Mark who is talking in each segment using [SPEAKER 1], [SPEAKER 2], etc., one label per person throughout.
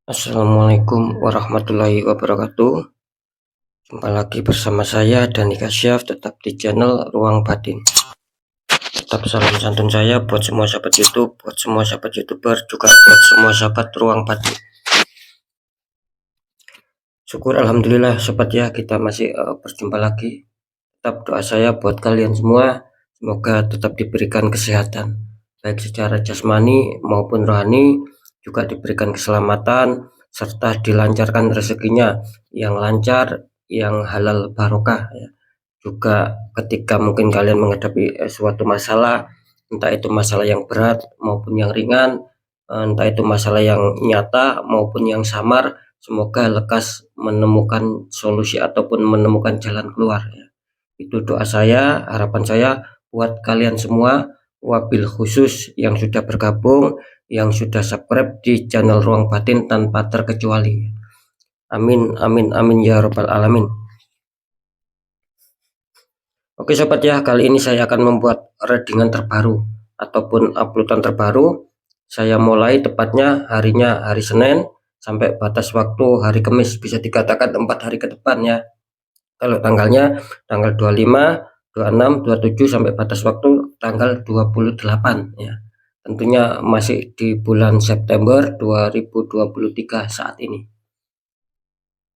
[SPEAKER 1] Assalamualaikum warahmatullahi wabarakatuh. Jumpa lagi bersama saya Dani Kasyaf, tetap di channel Ruang Batin. Tetap salam santun saya buat semua sahabat YouTube, buat semua sahabat YouTuber, juga buat semua sahabat Ruang Batin. Syukur alhamdulillah sobat ya, kita masih berjumpa lagi. Tetap doa saya buat kalian semua, semoga tetap diberikan kesehatan, baik secara jasmani maupun rohani, juga diberikan keselamatan serta dilancarkan rezekinya yang lancar, yang halal barokah ya. Juga ketika mungkin kalian menghadapi suatu masalah, entah itu masalah yang berat maupun yang ringan, entah itu masalah yang nyata maupun yang samar, semoga lekas menemukan solusi ataupun menemukan jalan keluar ya. Itu doa saya, harapan saya buat kalian semua, wabil khusus yang sudah bergabung, yang sudah subscribe di channel Ruang Batin tanpa terkecuali. Amin amin amin ya robbal alamin. Oke sobat ya, kali ini saya akan membuat readingan terbaru ataupun uploadan terbaru. Saya mulai tepatnya harinya hari Senin sampai batas waktu hari Kamis, bisa dikatakan 4 hari ke depan ya. Kalau tanggalnya tanggal 25, 26, 27 sampai batas waktu tanggal 28 ya. Tentunya masih di bulan September 2023 saat ini.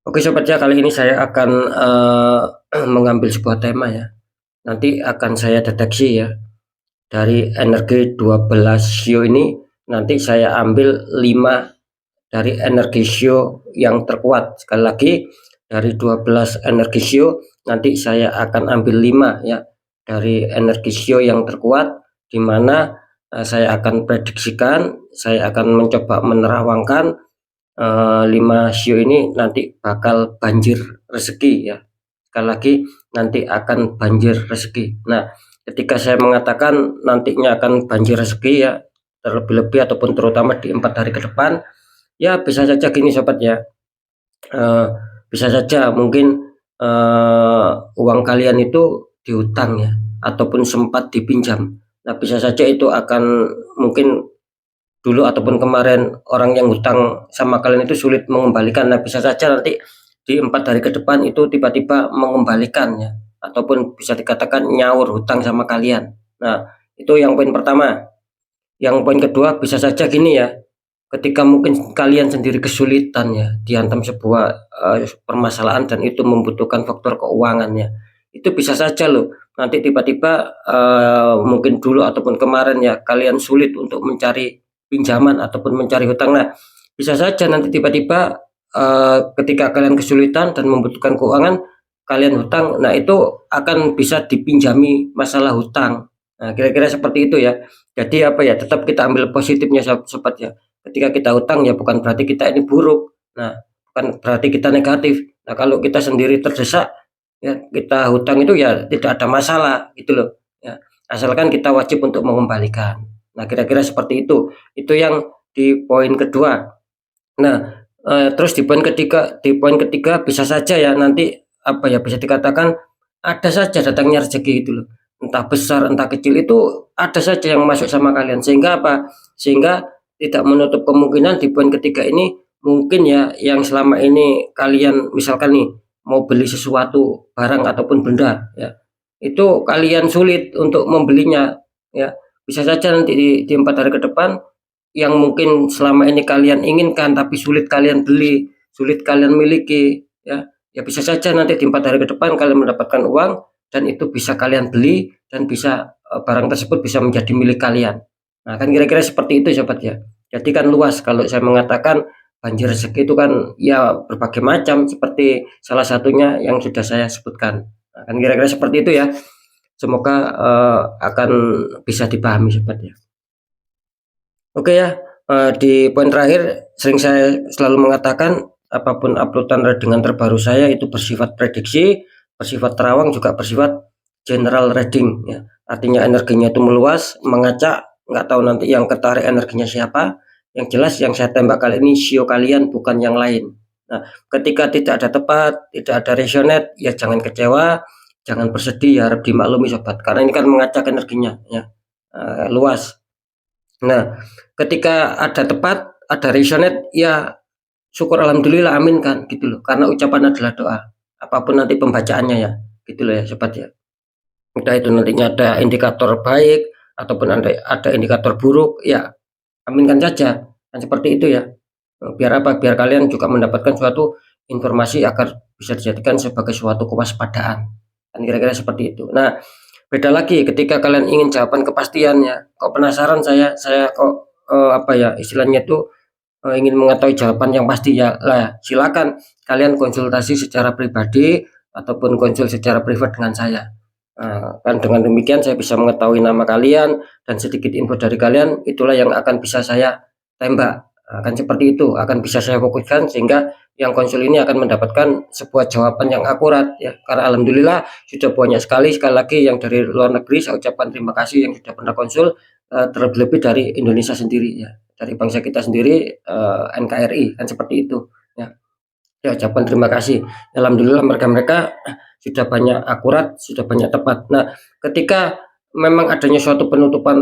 [SPEAKER 1] Oke sobat ya, kali ini saya akan mengambil sebuah tema ya. Nanti akan saya deteksi ya, dari energi 12 shio ini nanti saya ambil 5 dari energi shio yang terkuat. Sekali lagi, dari 12 energi shio nanti saya akan ambil 5 ya dari energi shio yang terkuat, di mana saya akan prediksikan, saya akan mencoba menerawangkan 5 shio ini nanti bakal banjir rezeki ya. Sekali lagi, nanti akan banjir rezeki. Nah, ketika saya mengatakan nantinya akan banjir rezeki ya, terlebih-lebih ataupun terutama di 4 hari ke depan, ya bisa saja gini sobat ya, bisa saja mungkin uang kalian itu dihutang ya, ataupun sempat dipinjam. Nah, bisa saja itu akan mungkin dulu ataupun kemarin orang yang hutang sama kalian itu sulit mengembalikan. Nah, bisa saja nanti di 4 hari ke depan itu tiba-tiba mengembalikannya ataupun bisa dikatakan nyaur hutang sama kalian. Nah, itu yang poin pertama. Yang poin kedua, bisa saja gini ya, ketika mungkin kalian sendiri kesulitan ya, dihantam sebuah permasalahan dan itu membutuhkan faktor keuangannya, itu bisa saja loh nanti tiba-tiba mungkin dulu ataupun kemarin ya kalian sulit untuk mencari pinjaman ataupun mencari hutang. Nah, bisa saja nanti tiba-tiba ketika kalian kesulitan dan membutuhkan keuangan, kalian hutang, nah itu akan bisa dipinjami masalah hutang. Nah, kira-kira seperti itu ya. Jadi apa ya, tetap kita ambil positifnya sobat ya. Ketika kita hutang ya bukan berarti kita ini buruk. Nah, bukan berarti kita negatif. Nah, kalau kita sendiri terdesak ya, kita hutang itu ya tidak ada masalah gitu loh ya. Asalkan kita wajib untuk mengembalikan. Nah, kira-kira seperti itu. Itu yang di poin kedua. Nah, terus di poin ketiga bisa saja ya nanti apa ya, bisa dikatakan ada saja datangnya rezeki itu loh. Entah besar entah kecil itu ada saja yang masuk sama kalian, sehingga apa? Sehingga tidak menutup kemungkinan di poin ketiga ini mungkin ya yang selama ini kalian misalkan nih mau beli sesuatu barang ataupun benda ya, itu kalian sulit untuk membelinya ya. Bisa saja nanti di 4 hari ke depan yang mungkin selama ini kalian inginkan tapi sulit kalian beli, sulit kalian miliki ya. Ya bisa saja nanti di 4 hari ke depan kalian mendapatkan uang dan itu bisa kalian beli dan bisa barang tersebut bisa menjadi milik kalian. Nah, kan kira-kira seperti itu sobat ya. Jadi kan luas kalau saya mengatakan banjir rezeki itu kan ya berbagai macam, seperti salah satunya yang sudah saya sebutkan. Nah, kan kira-kira seperti itu ya. Semoga akan bisa dipahami sobat ya. Oke ya, di poin terakhir sering saya selalu mengatakan apapun uploadan readingan terbaru saya itu bersifat prediksi, bersifat terawang, juga bersifat general reading ya. Artinya energinya itu meluas, mengacak, nggak tahu nanti yang ketarik energinya siapa. Yang jelas yang saya tembak kali ini sio kalian, bukan yang lain. Nah, ketika tidak ada tepat, tidak ada resonate, ya jangan kecewa, jangan bersedih, ya harap dimaklumi sobat, karena ini kan mengacak energinya ya, luas. Nah, ketika ada tepat, ada resonate, ya syukur alhamdulillah amin kan gitu loh, karena ucapan adalah doa. Apapun nanti pembacaannya ya, gitu loh ya sobat ya. Entah itu nantinya ada indikator baik ataupun ada indikator buruk, ya aminkan saja, kan seperti itu ya. Biar apa? Biar kalian juga mendapatkan suatu informasi agar bisa dijadikan sebagai suatu kewaspadaan. Kan kira-kira seperti itu. Nah, beda lagi ketika kalian ingin jawaban kepastian ya. Kok penasaran saya kok apa ya istilahnya itu ingin mengetahui jawaban yang pasti ya lah, silakan kalian konsultasi secara pribadi ataupun konsul secara privat dengan saya. Kan dengan demikian saya bisa mengetahui nama kalian dan sedikit info dari kalian, itulah yang akan bisa saya tembak. Kan seperti itu, akan bisa saya fokuskan sehingga yang konsul ini akan mendapatkan sebuah jawaban yang akurat ya. Karena alhamdulillah sudah banyak sekali lagi yang dari luar negeri, saya ucapkan terima kasih yang sudah pernah konsul, terlebih dari Indonesia sendiri ya, dari bangsa kita sendiri, NKRI kan seperti itu ya. Ya ucapkan terima kasih. Alhamdulillah mereka-mereka sudah banyak akurat, sudah banyak tepat. Nah, ketika memang adanya suatu penutupan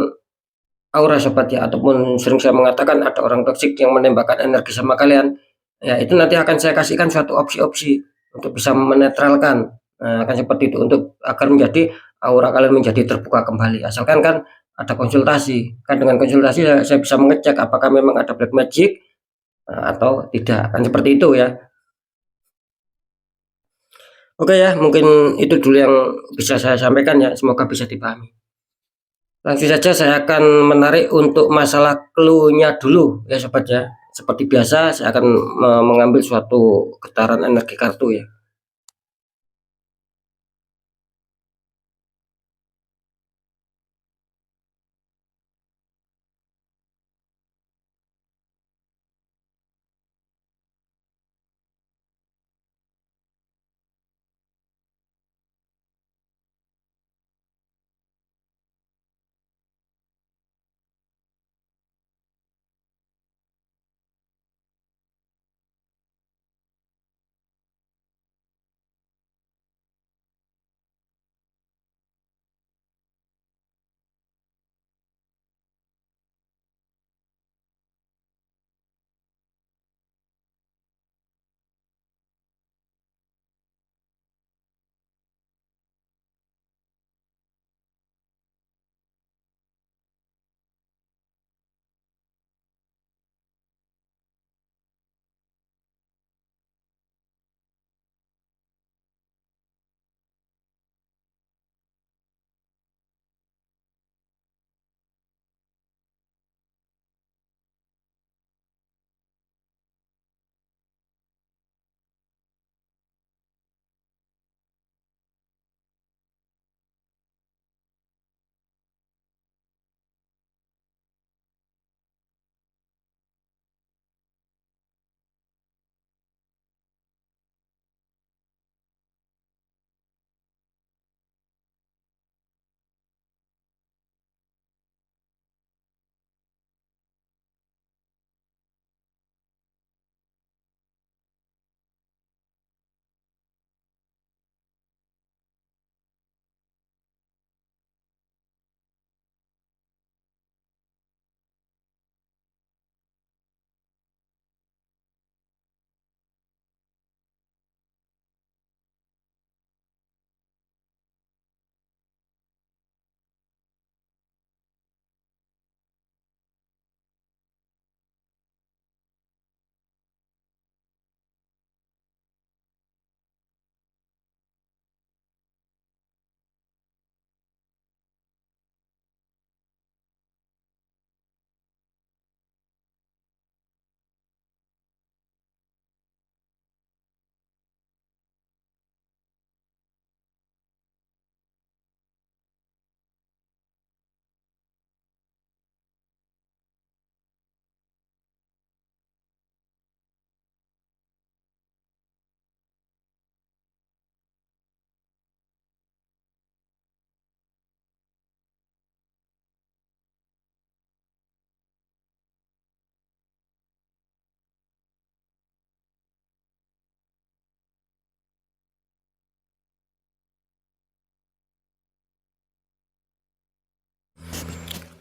[SPEAKER 1] aura sobat ya, ataupun sering saya mengatakan ada orang toksik yang menembakkan energi sama kalian, ya itu nanti akan saya kasihkan suatu opsi-opsi untuk bisa menetralkan. Nah, akan seperti itu untuk agar menjadi aura kalian menjadi terbuka kembali. Asalkan kan ada konsultasi. Kan dengan konsultasi saya bisa mengecek apakah memang ada black magic atau tidak. Kan seperti itu ya. Oke ya, mungkin itu dulu yang bisa saya sampaikan ya, semoga bisa dipahami. Langsung saja saya akan menarik untuk masalah clue-nya dulu ya sobat ya. Seperti biasa saya akan mengambil suatu getaran energi kartu ya.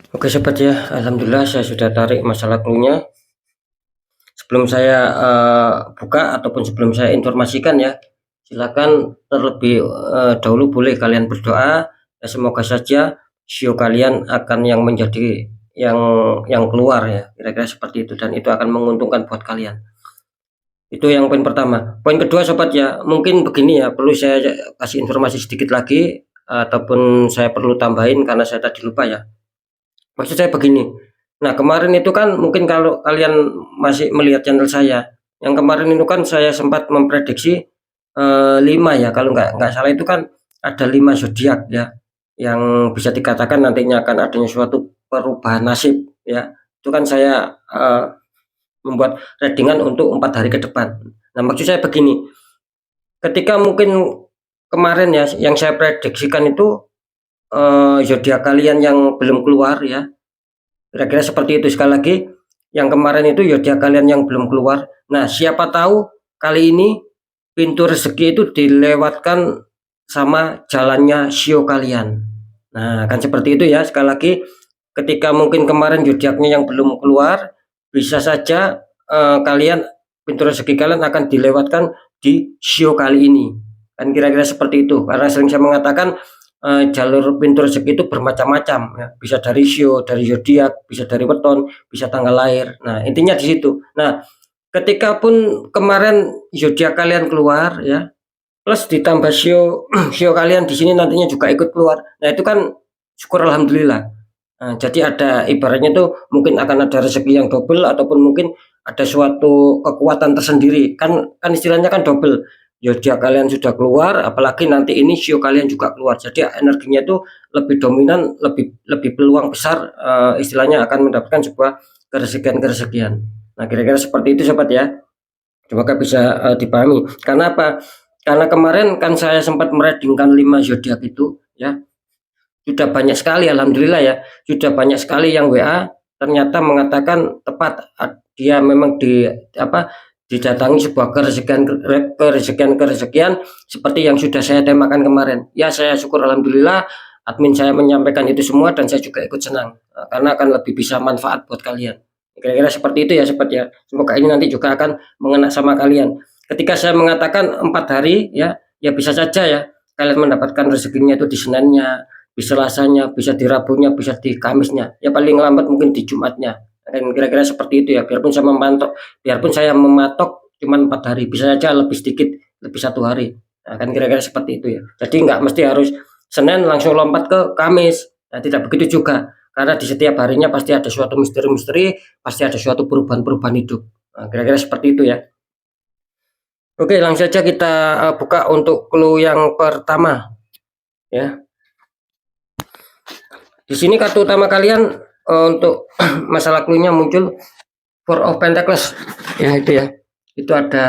[SPEAKER 1] Oke sobat ya, alhamdulillah saya sudah tarik masalah clue-nya. sebelum saya buka ataupun sebelum saya informasikan ya, silakan terlebih dahulu boleh kalian berdoa ya, semoga saja sio kalian akan yang menjadi yang keluar ya, kira-kira seperti itu, dan itu akan menguntungkan buat kalian. Itu yang poin pertama. Poin kedua sobat ya, mungkin begini ya, perlu saya kasih informasi sedikit lagi ataupun saya perlu tambahin karena saya tadi lupa ya. Maksud saya begini. Nah, kemarin itu kan mungkin kalau kalian masih melihat channel saya, yang kemarin itu kan saya sempat memprediksi 5 ya, kalau nggak salah itu kan ada 5 zodiak ya, yang bisa dikatakan nantinya akan adanya suatu perubahan nasib ya. Itu kan saya membuat readingan untuk 4 hari ke depan. Nah, maksud saya begini, ketika mungkin kemarin ya yang saya prediksikan itu zodiak kalian yang belum keluar ya, kira-kira seperti itu. Sekali lagi, yang kemarin itu zodiak kalian yang belum keluar. Nah, siapa tahu kali ini pintu rezeki itu dilewatkan sama jalannya sio kalian. Nah, kan seperti itu ya. Sekali lagi, ketika mungkin kemarin zodiaknya yang belum keluar, bisa saja kalian pintu rezeki kalian akan dilewatkan di sio kali ini. Kan kira-kira seperti itu. Karena sering saya mengatakan jalur pintu rezeki itu bermacam-macam ya. Bisa dari sio, dari zodiak, bisa dari weton, bisa tanggal lahir. Nah, intinya di situ. Nah, ketika pun kemarin zodiak kalian keluar ya, plus ditambah sio sio kalian di sini nantinya juga ikut keluar. Nah, itu kan syukur alhamdulillah. Nah, jadi ada ibaratnya tuh mungkin akan ada rezeki yang double ataupun mungkin ada suatu kekuatan tersendiri. Kan istilahnya kan double. Zodiak kalian sudah keluar, apalagi nanti ini sio kalian juga keluar. Jadi energinya itu lebih dominan, lebih peluang besar istilahnya akan mendapatkan sebuah keresekian-keresekian. Nah, kira-kira seperti itu sobat ya. Semoga bisa dipahami. Karena apa? Karena kemarin kan saya sempat mereadingkan 5 zodiak itu ya. Sudah banyak sekali alhamdulillah ya. Sudah banyak sekali yang WA ternyata mengatakan tepat dia memang didatangi sebuah keresekian seperti yang sudah saya temakan kemarin. Ya, saya syukur alhamdulillah admin saya menyampaikan itu semua dan saya juga ikut senang karena akan lebih bisa manfaat buat kalian. Kira-kira seperti itu ya sobat ya. Semoga ini nanti juga akan mengena sama kalian. Ketika saya mengatakan 4 hari ya, ya bisa saja ya kalian mendapatkan rezekinya itu di Seninnya, di Selasanya, bisa di Rabunya, bisa di Kamisnya. Ya paling lambat mungkin di Jumatnya. Dan kira-kira seperti itu ya. Biarpun saya mematok cuma 4 hari, bisa saja lebih sedikit, lebih 1 hari. Nah, kan kira-kira seperti itu ya. Jadi nggak mesti harus Senin langsung lompat ke Kamis. Nah, tidak begitu juga. Karena di setiap harinya pasti ada suatu misteri-misteri, pasti ada suatu perubahan-perubahan hidup. Nah, kira-kira seperti itu ya. Oke, langsung saja kita buka untuk clue yang pertama. Ya. Di sini kartu utama kalian untuk masalah clue-nya muncul Four of Pentacles. Ya, itu ya. Itu ada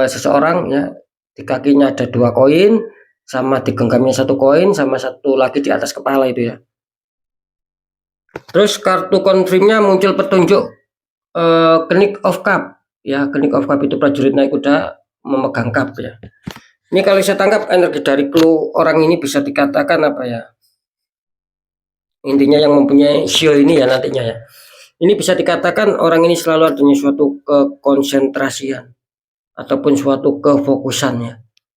[SPEAKER 1] seseorang ya, di kakinya ada 2 koin, sama di genggamnya 1 koin, sama 1 lagi di atas kepala itu ya. Terus kartu confirmnya muncul petunjuk Knight of Cup ya. Knight of Cup itu prajurit naik kuda memegang cup ya. Ini kalau saya tangkap energi dari clue orang ini bisa dikatakan apa ya, intinya yang mempunyai sio ini ya nantinya ya, ini bisa dikatakan orang ini selalu adanya suatu kekonsentrasian ataupun suatu kefokusan ya.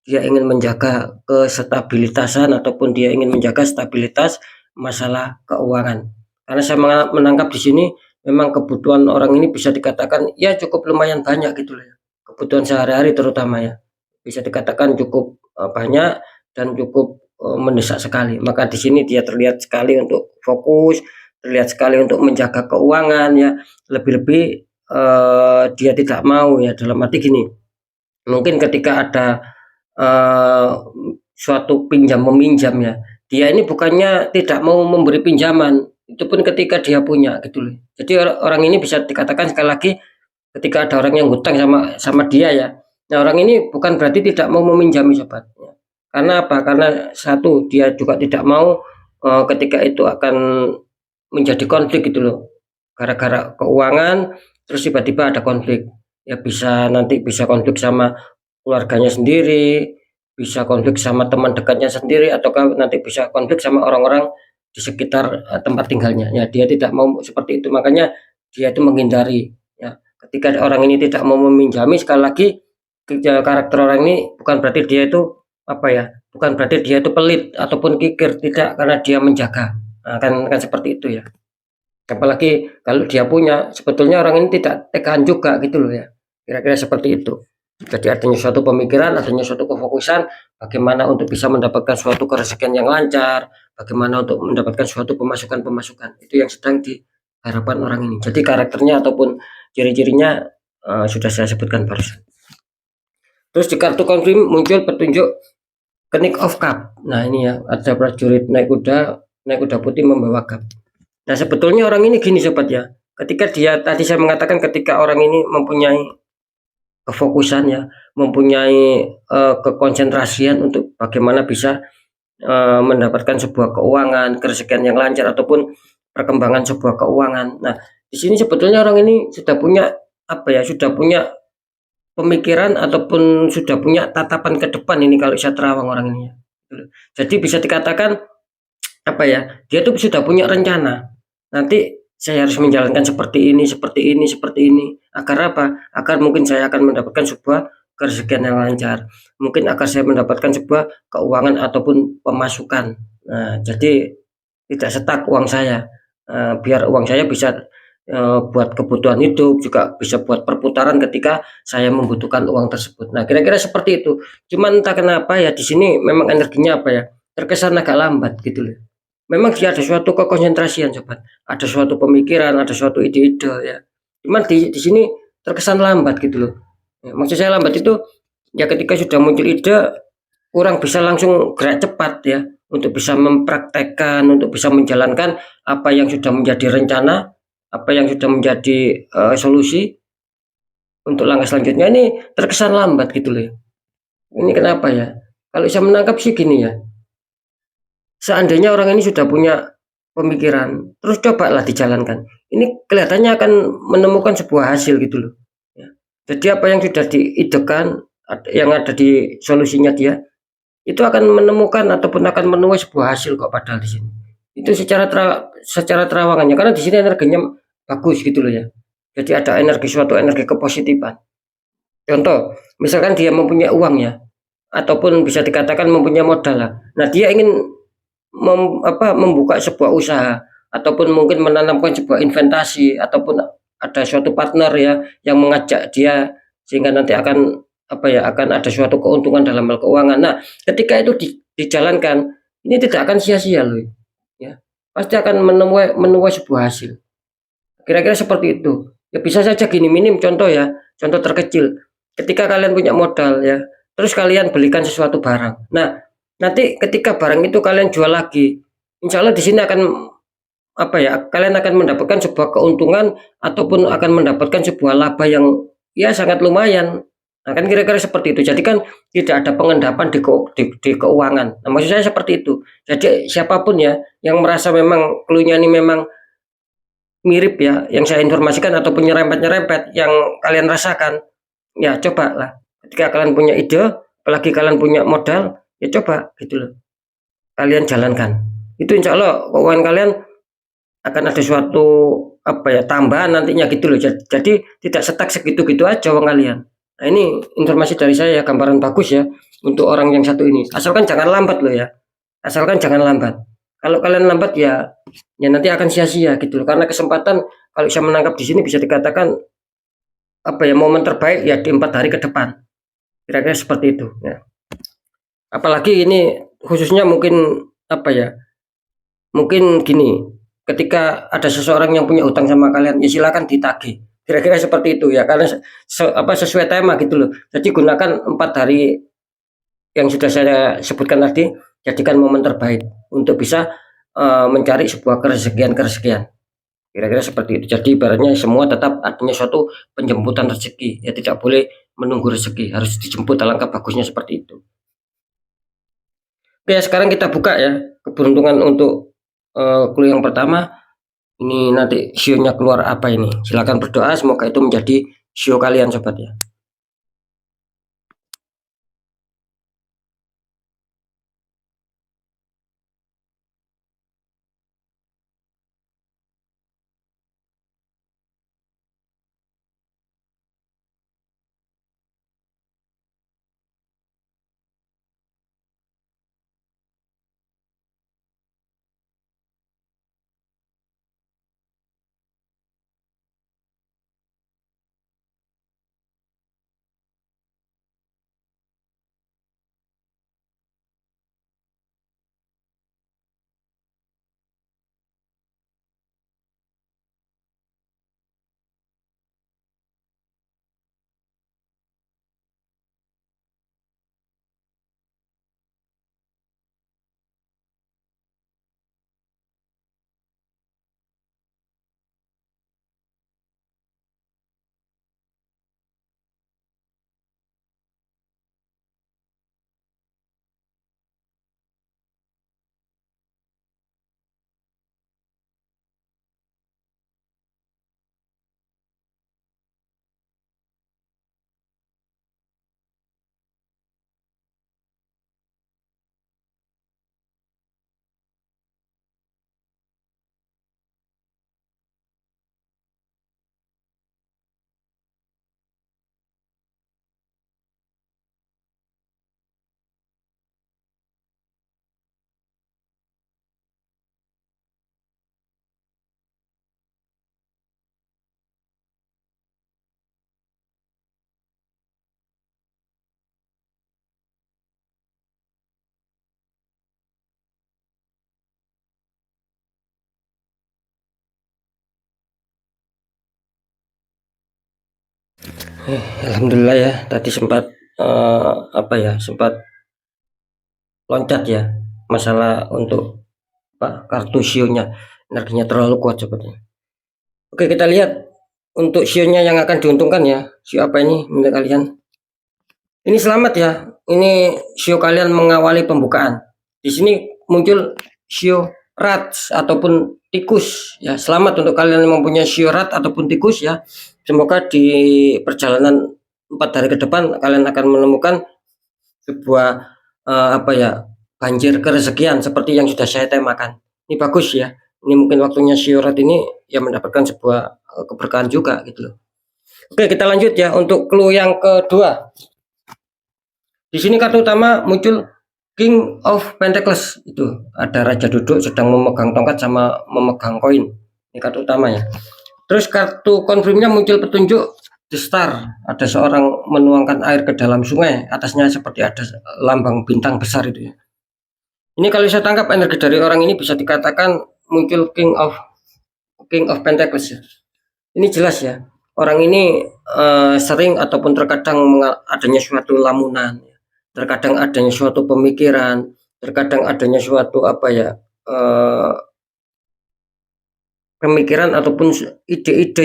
[SPEAKER 1] Dia ingin menjaga kestabilitasan ataupun dia ingin menjaga stabilitas masalah keuangan. Karena saya menangkap di sini memang kebutuhan orang ini bisa dikatakan ya cukup lumayan banyak gitu loh ya. Kebutuhan sehari-hari terutama ya. Bisa dikatakan cukup banyak dan cukup mendesak sekali. Maka di sini dia terlihat sekali untuk fokus, terlihat sekali untuk menjaga keuangan ya. Lebih-lebih dia tidak mau ya, dalam arti gini. Mungkin ketika ada suatu pinjam meminjam ya, dia ini bukannya tidak mau memberi pinjaman, itu pun ketika dia punya gitu loh. Jadi orang ini bisa dikatakan sekali lagi, ketika ada orang yang hutang sama dia ya, nah orang ini bukan berarti tidak mau meminjami sobat ya. Karena apa? Karena satu, dia juga tidak mau ketika itu akan menjadi konflik gitu loh, gara-gara keuangan terus tiba-tiba ada konflik ya. Nanti bisa konflik sama keluarganya sendiri, bisa konflik sama teman dekatnya sendiri, ataukah nanti bisa konflik sama orang-orang di sekitar tempat tinggalnya ya. Dia tidak mau seperti itu, makanya dia itu menghindari ya. Ketika orang ini tidak mau meminjami, sekali lagi karakter orang ini bukan berarti dia itu apa ya, bukan berarti dia itu pelit ataupun kikir, tidak, karena dia menjaga. Nah, kan seperti itu ya. Apalagi kalau dia punya, sebetulnya orang ini tidak tegaan juga gitu loh ya. Kira-kira seperti itu. Jadi adanya suatu pemikiran, adanya suatu kefokusan, bagaimana untuk bisa mendapatkan suatu kerezekian yang lancar, bagaimana untuk mendapatkan suatu pemasukan-pemasukan. Itu yang sedang diharapkan orang ini. Jadi karakternya ataupun ciri-cirinya sudah saya sebutkan barusan. Terus di kartu konfirm muncul petunjuk Knight of Cup. Nah ini ya, ada prajurit naik kuda putih membawa cup. Nah sebetulnya orang ini gini sobat ya, ketika dia tadi saya mengatakan ketika orang ini mempunyai kefokusan ya, mempunyai kekonsentrasian untuk bagaimana bisa mendapatkan sebuah keuangan, kerezekian yang lancar ataupun perkembangan sebuah keuangan. Nah di sini sebetulnya orang ini sudah punya apa ya, sudah punya pemikiran ataupun sudah punya tatapan ke depan ini kalau saya terawang orang ini ya. Jadi bisa dikatakan apa ya, dia tuh sudah punya rencana. Nanti saya harus menjalankan seperti ini, seperti ini, seperti ini. Agar apa? Agar mungkin saya akan mendapatkan sebuah kerezekian yang lancar. Mungkin agar saya mendapatkan sebuah keuangan ataupun pemasukan. Nah, jadi tidak setak uang saya. Biar uang saya bisa buat kebutuhan hidup, juga bisa buat perputaran ketika saya membutuhkan uang tersebut. Nah, kira-kira seperti itu. Cuman entah kenapa ya di sini memang energinya apa ya, terkesan agak lambat gitu loh. Memang dia ada suatu kekonsentrasian sobat, ada suatu pemikiran, ada suatu ide-ide ya. Cuman di sini terkesan lambat gitu loh. Ya, maksud saya lambat itu ya ketika sudah muncul ide, kurang bisa langsung gerak cepat ya untuk bisa mempraktekkan, untuk bisa menjalankan apa yang sudah menjadi rencana, apa yang sudah menjadi solusi untuk langkah selanjutnya. Ini terkesan lambat gitu loh. Ini kenapa ya? Kalau saya menangkap sih gini ya. Seandainya orang ini sudah punya pemikiran, terus cobalah dijalankan. Ini kelihatannya akan menemukan sebuah hasil gitu loh. Ya. Jadi apa yang sudah diidekan, yang ada di solusinya dia, itu akan menemukan ataupun akan menuai sebuah hasil kok padahal di sini. Itu secara terawangannya, karena di sini energinya bagus gitu loh ya. Jadi ada energi, suatu energi kepositifan. Contoh, misalkan dia mempunyai uang ya, ataupun bisa dikatakan mempunyai modal lah. Nah dia ingin membuka sebuah usaha ataupun mungkin menanamkan sebuah investasi ataupun ada suatu partner ya yang mengajak dia sehingga nanti akan apa ya, akan ada suatu keuntungan dalam hal keuangan. Nah, ketika itu dijalankan, ini tidak akan sia-sia loh ya. Pasti akan menuai sebuah hasil. Kira-kira seperti itu. Ya bisa saja gini, minim contoh ya, contoh terkecil. Ketika kalian punya modal ya, terus kalian belikan sesuatu barang. Nah, nanti ketika barang itu kalian jual lagi, insya Allah di sini akan apa ya, kalian akan mendapatkan sebuah keuntungan ataupun akan mendapatkan sebuah laba yang ya sangat lumayan. Nah, kan kira-kira seperti itu. Jadi kan tidak ada pengendapan di keuangan. Nah, maksud saya seperti itu. Jadi siapapun ya yang merasa memang clue-nya ini memang mirip ya yang saya informasikan ataupun nyerempet-nyerempet yang kalian rasakan, ya cobalah. Ketika kalian punya ide, apalagi kalian punya modal, ya coba gitu loh. Kalian jalankan. Itu insya Allah keuangan kalian akan ada suatu apa ya, tambahan nantinya gitu loh. Jadi tidak setak segitu-gitu aja uang kalian. Nah ini informasi dari saya ya, gambaran bagus ya untuk orang yang satu ini. Asalkan jangan lambat loh ya. Asalkan jangan lambat. Kalau kalian lambat ya nanti akan sia-sia gitu loh. Karena kesempatan kalau saya menangkap di sini bisa dikatakan apa ya, momen terbaik ya di 4 hari ke depan. Kira-kira seperti itu ya. Apalagi ini khususnya mungkin apa ya, mungkin gini, ketika ada seseorang yang punya utang sama kalian, ya silakan ditagih. Kira-kira seperti itu ya, karena sesuai tema gitu loh. Jadi gunakan 4 hari yang sudah saya sebutkan tadi, jadikan momen terbaik untuk bisa mencari sebuah kerezekian. Kira-kira seperti itu. Jadi ibaratnya semua tetap artinya suatu penjemputan rezeki. Ya tidak boleh menunggu rezeki, harus dijemput. Alangkah bagusnya seperti itu. Oke, sekarang kita buka ya keberuntungan untuk clue yang pertama. Ini nanti sionya keluar apa ini? Silakan berdoa semoga itu menjadi sio kalian sobat ya. Alhamdulillah ya, tadi sempat sempat loncat ya, masalah untuk kartu sionya, energinya terlalu kuat sepertinya. Oke, kita lihat untuk sionya yang akan diuntungkan ya. Sio apa ini menurut kalian? Ini selamat ya. Ini sio kalian mengawali pembukaan. Di sini muncul sio rat ataupun tikus ya. Selamat untuk kalian yang mempunyai sio rat ataupun tikus ya. Semoga di perjalanan 4 hari ke depan kalian akan menemukan sebuah banjir kerezekian seperti yang sudah saya temakan. Ini bagus ya. Ini mungkin waktunya sio rat ini ya mendapatkan sebuah keberkahan juga gitu loh. Oke, kita lanjut ya untuk clue yang kedua. Di sini kartu utama muncul King of Pentacles, itu ada raja duduk sedang memegang tongkat sama memegang koin. Ini kartu utama ya. Terus kartu konfirmnya muncul petunjuk The Star, ada seorang menuangkan air ke dalam sungai, atasnya seperti ada lambang bintang besar itu ya. Ini kalau saya tangkap energi dari orang ini bisa dikatakan muncul King of Pentacles ya. Ini jelas ya, orang ini sering ataupun terkadang adanya suatu lamunan, terkadang adanya suatu pemikiran, terkadang adanya suatu pemikiran ataupun ide-ide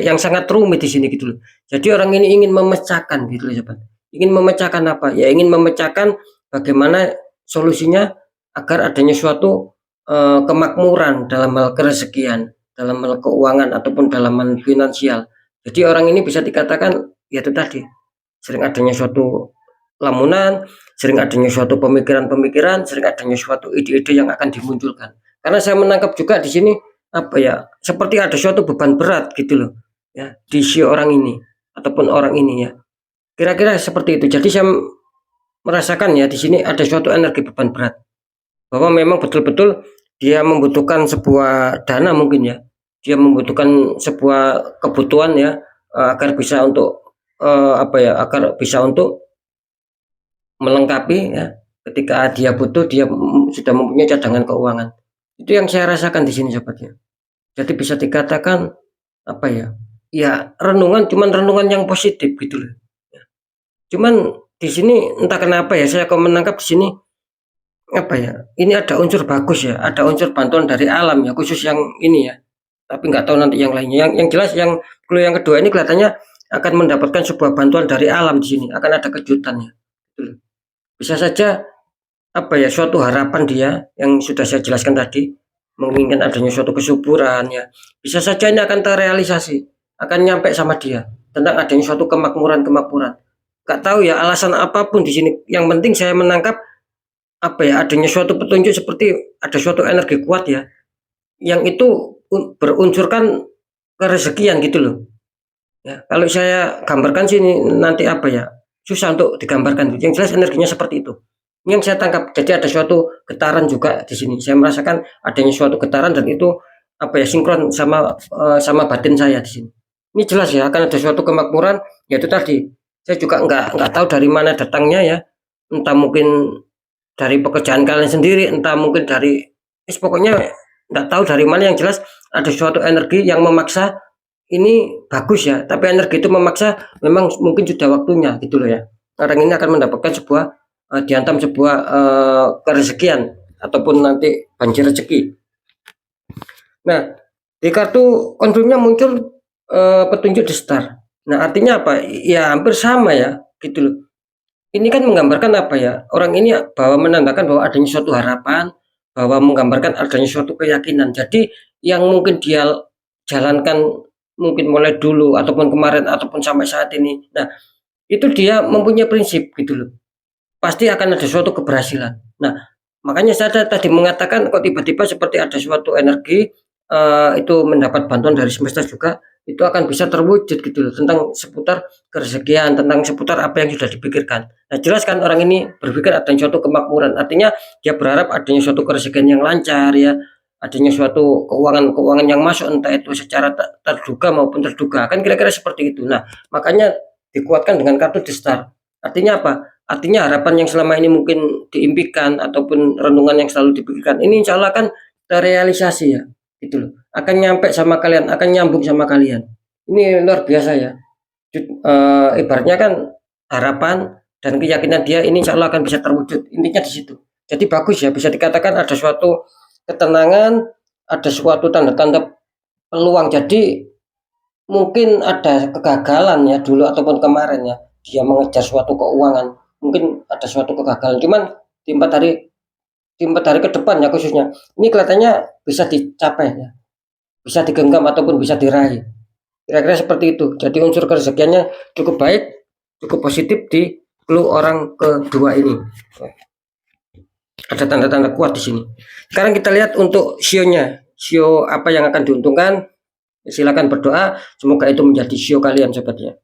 [SPEAKER 1] yang sangat rumit di sini gitu loh. Jadi orang ini ingin memecahkan gitu loh sobat. Ingin memecahkan apa? Ya ingin memecahkan bagaimana solusinya agar adanya suatu kemakmuran dalam hal kerezekian, dalam hal keuangan ataupun dalam hal finansial. Jadi orang ini bisa dikatakan ya itu tadi, sering adanya suatu lamunan, sering adanya suatu pemikiran-pemikiran, sering adanya suatu ide-ide yang akan dimunculkan. Karena saya menangkap juga di sini seperti ada suatu beban berat gitu loh ya di si orang ini ataupun orang ini ya. Kira-kira seperti itu. Jadi saya merasakan ya di sini ada suatu energi beban berat bahwa memang betul-betul dia membutuhkan sebuah dana mungkin ya. Dia membutuhkan sebuah kebutuhan ya agar bisa untuk agar bisa untuk melengkapi ya, ketika dia butuh dia sudah mempunyai cadangan keuangan. Itu yang saya rasakan di sini sobatnya. Jadi bisa dikatakan ya renungan, cuman renungan yang positif gitu loh. Cuman di sini entah kenapa ya saya kok menangkap di sini ini ada unsur bagus ya, ada unsur bantuan dari alam ya, khusus yang ini ya. Tapi nggak tahu nanti yang lainnya. Yang jelas yang clue yang kedua ini kelihatannya akan mendapatkan sebuah bantuan dari alam di sini, akan ada kejutannya. Gitu loh. Bisa saja suatu harapan dia yang sudah saya jelaskan tadi, menginginkan adanya suatu kesuburan ya. Bisa saja ini akan terrealisasi, akan nyampe sama dia tentang adanya suatu kemakmuran. Gak tahu ya alasan apapun di sini. Yang penting saya menangkap adanya suatu petunjuk seperti ada suatu energi kuat ya, yang itu berunsurkan kerezekian gitu loh. Ya, kalau saya gambarkan sini nanti susah untuk digambarkan. Yang jelas energinya seperti itu. Yang saya tangkap, jadi ada suatu getaran juga di sini. Saya merasakan adanya suatu getaran dan itu sinkron sama batin saya di sini. Ini jelas ya akan ada suatu kemakmuran. Yaitu tadi saya juga nggak tahu dari mana datangnya ya. Entah mungkin dari pekerjaan kalian sendiri, entah mungkin dari pokoknya nggak tahu dari mana. Yang jelas ada suatu energi yang memaksa ini bagus ya, tapi energi itu memaksa memang mungkin sudah waktunya gitu loh ya. Orang ini akan mendapatkan sebuah dihantam sebuah kerezekian ataupun nanti banjir rezeki. Nah, di kartu konfirmnya muncul petunjuk The Star. Nah, artinya apa? Ya hampir sama ya, gitu loh. Ini kan menggambarkan orang ini bahwa menandakan bahwa adanya suatu harapan, bahwa menggambarkan adanya suatu keyakinan. Jadi yang mungkin dia jalankan mungkin mulai dulu ataupun kemarin ataupun sampai saat ini. Nah, itu dia mempunyai prinsip gitu loh. Pasti akan ada suatu keberhasilan. Nah, makanya saya tadi mengatakan kok tiba-tiba seperti ada suatu energi itu mendapat bantuan dari semesta juga, itu akan bisa terwujud gitu loh, tentang seputar kerezekian, tentang seputar apa yang sudah dipikirkan. Nah, jelas kan orang ini berpikir adanya suatu kemakmuran, artinya dia berharap adanya suatu kerezekian yang lancar ya, adanya suatu keuangan yang masuk, entah itu secara terduga maupun terduga, kan kira-kira seperti itu. Nah, makanya dikuatkan dengan kartu The Star. Artinya apa? Artinya harapan yang selama ini mungkin diimpikan ataupun renungan yang selalu dipikirkan ini insya Allah kan terrealisasi ya, gitu loh. Akan nyampe sama kalian, akan nyambung sama kalian. Ini luar biasa ya. ibaratnya kan harapan dan keyakinan dia ini insya Allah akan bisa terwujud, intinya di situ. Jadi bagus ya, bisa dikatakan ada suatu ketenangan, ada suatu tanda-tanda peluang. Jadi mungkin ada kegagalan ya dulu ataupun kemarin ya, dia mengejar suatu keuangan, mungkin ada suatu kegagalan, cuman di 4 hari ke depan ya khususnya, ini kelihatannya bisa dicapai ya, bisa digenggam ataupun bisa diraih. Kira-kira seperti itu. Jadi unsur kerezekiannya cukup baik, cukup positif di clue orang kedua ini. Ada tanda-tanda kuat di sini. Sekarang kita lihat untuk sionya. Sio apa yang akan diuntungkan? Silakan berdoa, semoga itu menjadi sio kalian sobatnya.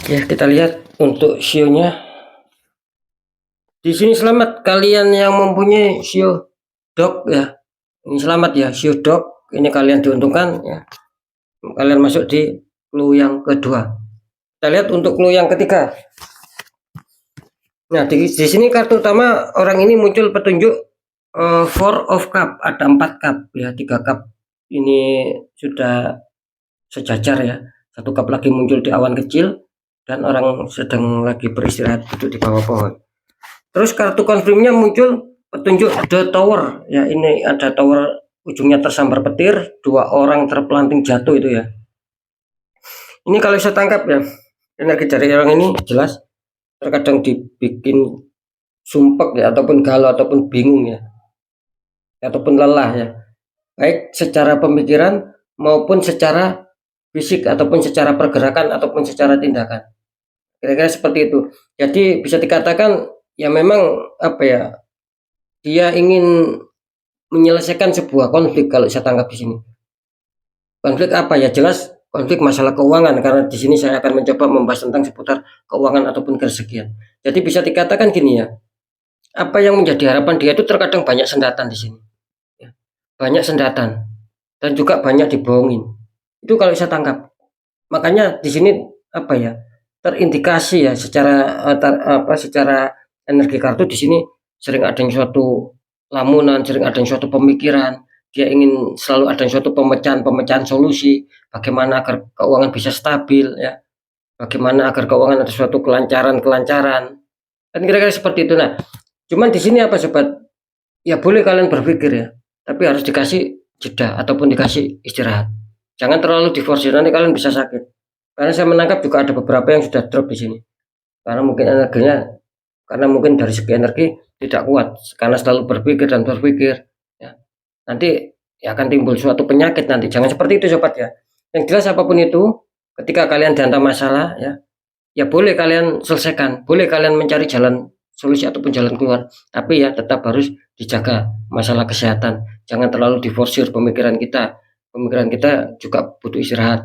[SPEAKER 1] Ya, kita lihat untuk sionya. Di sini selamat kalian yang mempunyai sio dog ya. Ini selamat ya, sio dog. Ini kalian diuntungkan ya. Kalian masuk di clue yang kedua. Kita lihat untuk clue yang ketiga. Nah, di sini kartu utama orang ini muncul petunjuk Four of Cup, ada 4 cup ya, 3 cup ini sudah sejajar ya. 1 cup lagi muncul di awan kecil dan orang sedang lagi beristirahat duduk di bawah pohon. Terus kartu konfirmnya muncul petunjuk The Tower ya, ini ada tower ujungnya tersambar petir, 2 orang terpelanting jatuh itu ya. Ini kalau saya tangkap ya, energi dari orang ini jelas terkadang dibikin sumpek ya, ataupun galau ataupun bingung ya, ataupun lelah ya, baik secara pemikiran maupun secara fisik ataupun secara pergerakan ataupun secara tindakan. Kira-kira seperti itu. Jadi bisa dikatakan ya memang apa ya, dia ingin menyelesaikan sebuah konflik kalau saya tangkap di sini. Konflik apa ya? Jelas konflik masalah keuangan, karena di sini saya akan mencoba membahas tentang seputar keuangan ataupun kerezekian. Jadi bisa dikatakan gini ya, apa yang menjadi harapan dia itu terkadang banyak sendatan di sini. Ya. Banyak sendatan dan juga banyak dibohongin. Itu kalau saya tangkap. Makanya di sini apa ya? Terindikasi ya secara secara energi kartu di sini sering ada yang suatu lamunan, sering ada yang suatu pemikiran, dia ingin selalu ada yang suatu pemecahan solusi, bagaimana agar keuangan bisa stabil ya, bagaimana agar keuangan ada suatu kelancaran, kan kira-kira seperti itu. Nah, cuman di sini apa sobat? Ya boleh kalian berpikir ya, tapi harus dikasih jeda ataupun dikasih istirahat. Jangan terlalu diforsir, nanti kalian bisa sakit. Karena saya menangkap juga ada beberapa yang sudah drop di sini. Karena mungkin energinya, karena mungkin dari segi energi tidak kuat, karena selalu berpikir dan berpikir. Ya. Nanti ya akan timbul suatu penyakit nanti. Jangan seperti itu sobat ya. Yang jelas apapun itu, ketika kalian dihantam masalah ya, ya boleh kalian selesaikan, boleh kalian mencari jalan solusi ataupun jalan keluar, tapi ya tetap harus dijaga masalah kesehatan. Jangan terlalu diforsir pemikiran kita. Pemikiran kita juga butuh istirahat.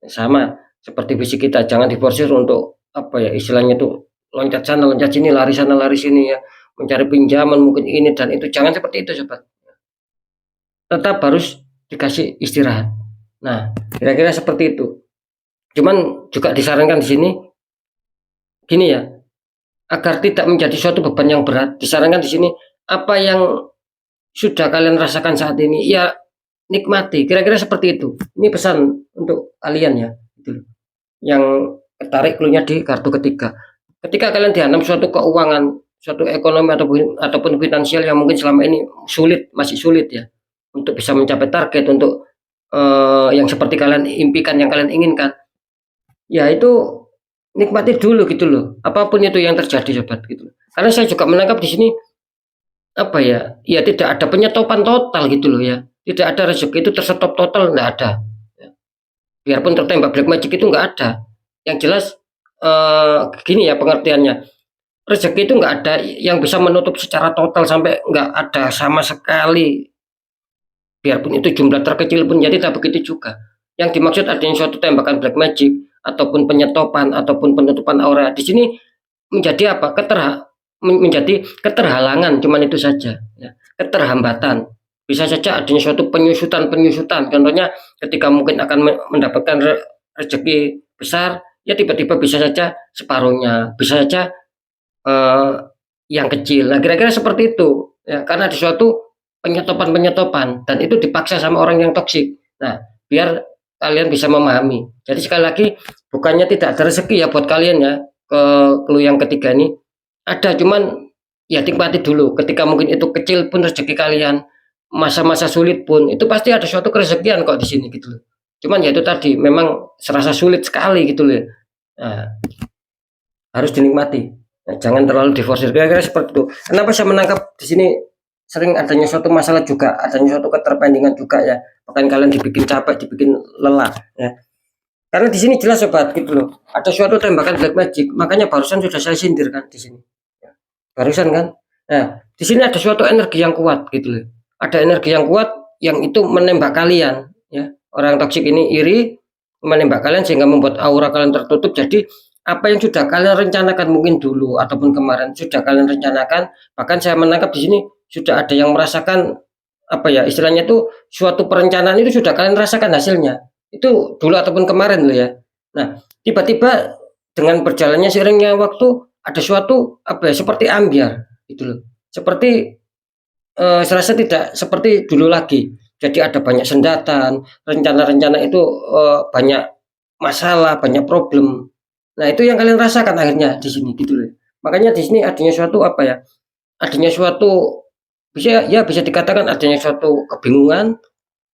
[SPEAKER 1] Sama seperti fisik kita, jangan diforsir untuk apa ya istilahnya itu, loncat sana loncat sini, lari sana lari sini ya, mencari pinjaman mungkin ini dan itu. Jangan seperti itu sobat. Tetap harus dikasih istirahat. Nah, kira-kira seperti itu. Cuman juga disarankan di sini gini ya, agar tidak menjadi suatu beban yang berat, disarankan di sini apa yang sudah kalian rasakan saat ini ya nikmati, kira-kira seperti itu. Ini pesan untuk kalian ya, gitu. Yang tertarik clue-nya di kartu ketiga. Ketika kalian dihantam suatu keuangan, suatu ekonomi ataupun finansial yang mungkin selama ini masih sulit ya, untuk bisa mencapai target, untuk yang seperti kalian impikan, yang kalian inginkan, ya itu nikmati dulu gitu loh, apapun itu yang terjadi sobat gitu. Karena saya juga menangkap di sini apa ya, ya tidak ada penyetopan total gitu loh ya, tidak ada rezeki itu tersetop total, nggak ada. Biarpun tertembak black magic itu nggak ada. Yang jelas gini ya pengertiannya, rezeki itu nggak ada yang bisa menutup secara total sampai nggak ada sama sekali. Biarpun itu jumlah terkecil pun jadi tak begitu juga. Yang dimaksud adanya suatu tembakan black magic ataupun penyetopan ataupun penutupan aura di sini menjadi apa? Menjadi keterhalangan, cuman itu saja ya. Keterhambatan. Bisa saja adanya suatu penyusutan. Contohnya ketika mungkin akan mendapatkan rezeki besar, ya tiba-tiba bisa saja separuhnya, bisa saja yang kecil. Nah, kira-kira seperti itu ya, karena ada suatu penyetopan dan itu dipaksa sama orang yang toksik. Nah, biar kalian bisa memahami. Jadi sekali lagi, bukannya tidak ada rezeki ya buat kalian ya, ke clue yang ketiga ini ada, cuman ya nikmati dulu. Ketika mungkin itu kecil pun rezeki kalian, masa-masa sulit pun itu pasti ada suatu kerezekian kok di sini gitu loh. Cuman ya itu tadi memang serasa sulit sekali gitu loh. Nah, harus dinikmati. Nah, jangan terlalu diforsir. Kira-kira seperti itu. Kenapa saya menangkap di sini sering adanya suatu masalah juga, adanya suatu keterpendingan juga ya. Bahkan kalian dibikin capek, dibikin lelah ya. Karena di sini jelas sobat gitu loh. Ada suatu tembakan black magic, makanya barusan sudah saya sindir kan di sini. Barusan kan. Nah, di sini ada suatu energi yang kuat gitu loh. Ada energi yang kuat yang itu menembak kalian ya. Orang toksik ini iri menembak kalian sehingga membuat aura kalian tertutup. Jadi apa yang sudah kalian rencanakan mungkin dulu ataupun kemarin sudah kalian rencanakan, bahkan saya menangkap di sini sudah ada yang merasakan apa ya istilahnya itu suatu perencanaan itu sudah kalian rasakan hasilnya. Itu dulu ataupun kemarin loh ya. Nah, tiba-tiba dengan berjalannya seiringnya waktu ada suatu apa ya seperti ambiar gitu loh. Seperti serasa tidak seperti dulu lagi. Jadi ada banyak sendatan, rencana-rencana itu banyak masalah, banyak problem. Nah, itu yang kalian rasakan akhirnya di sini gitu loh. Makanya di sini adanya suatu apa ya? Adanya suatu bisa dikatakan adanya suatu kebingungan,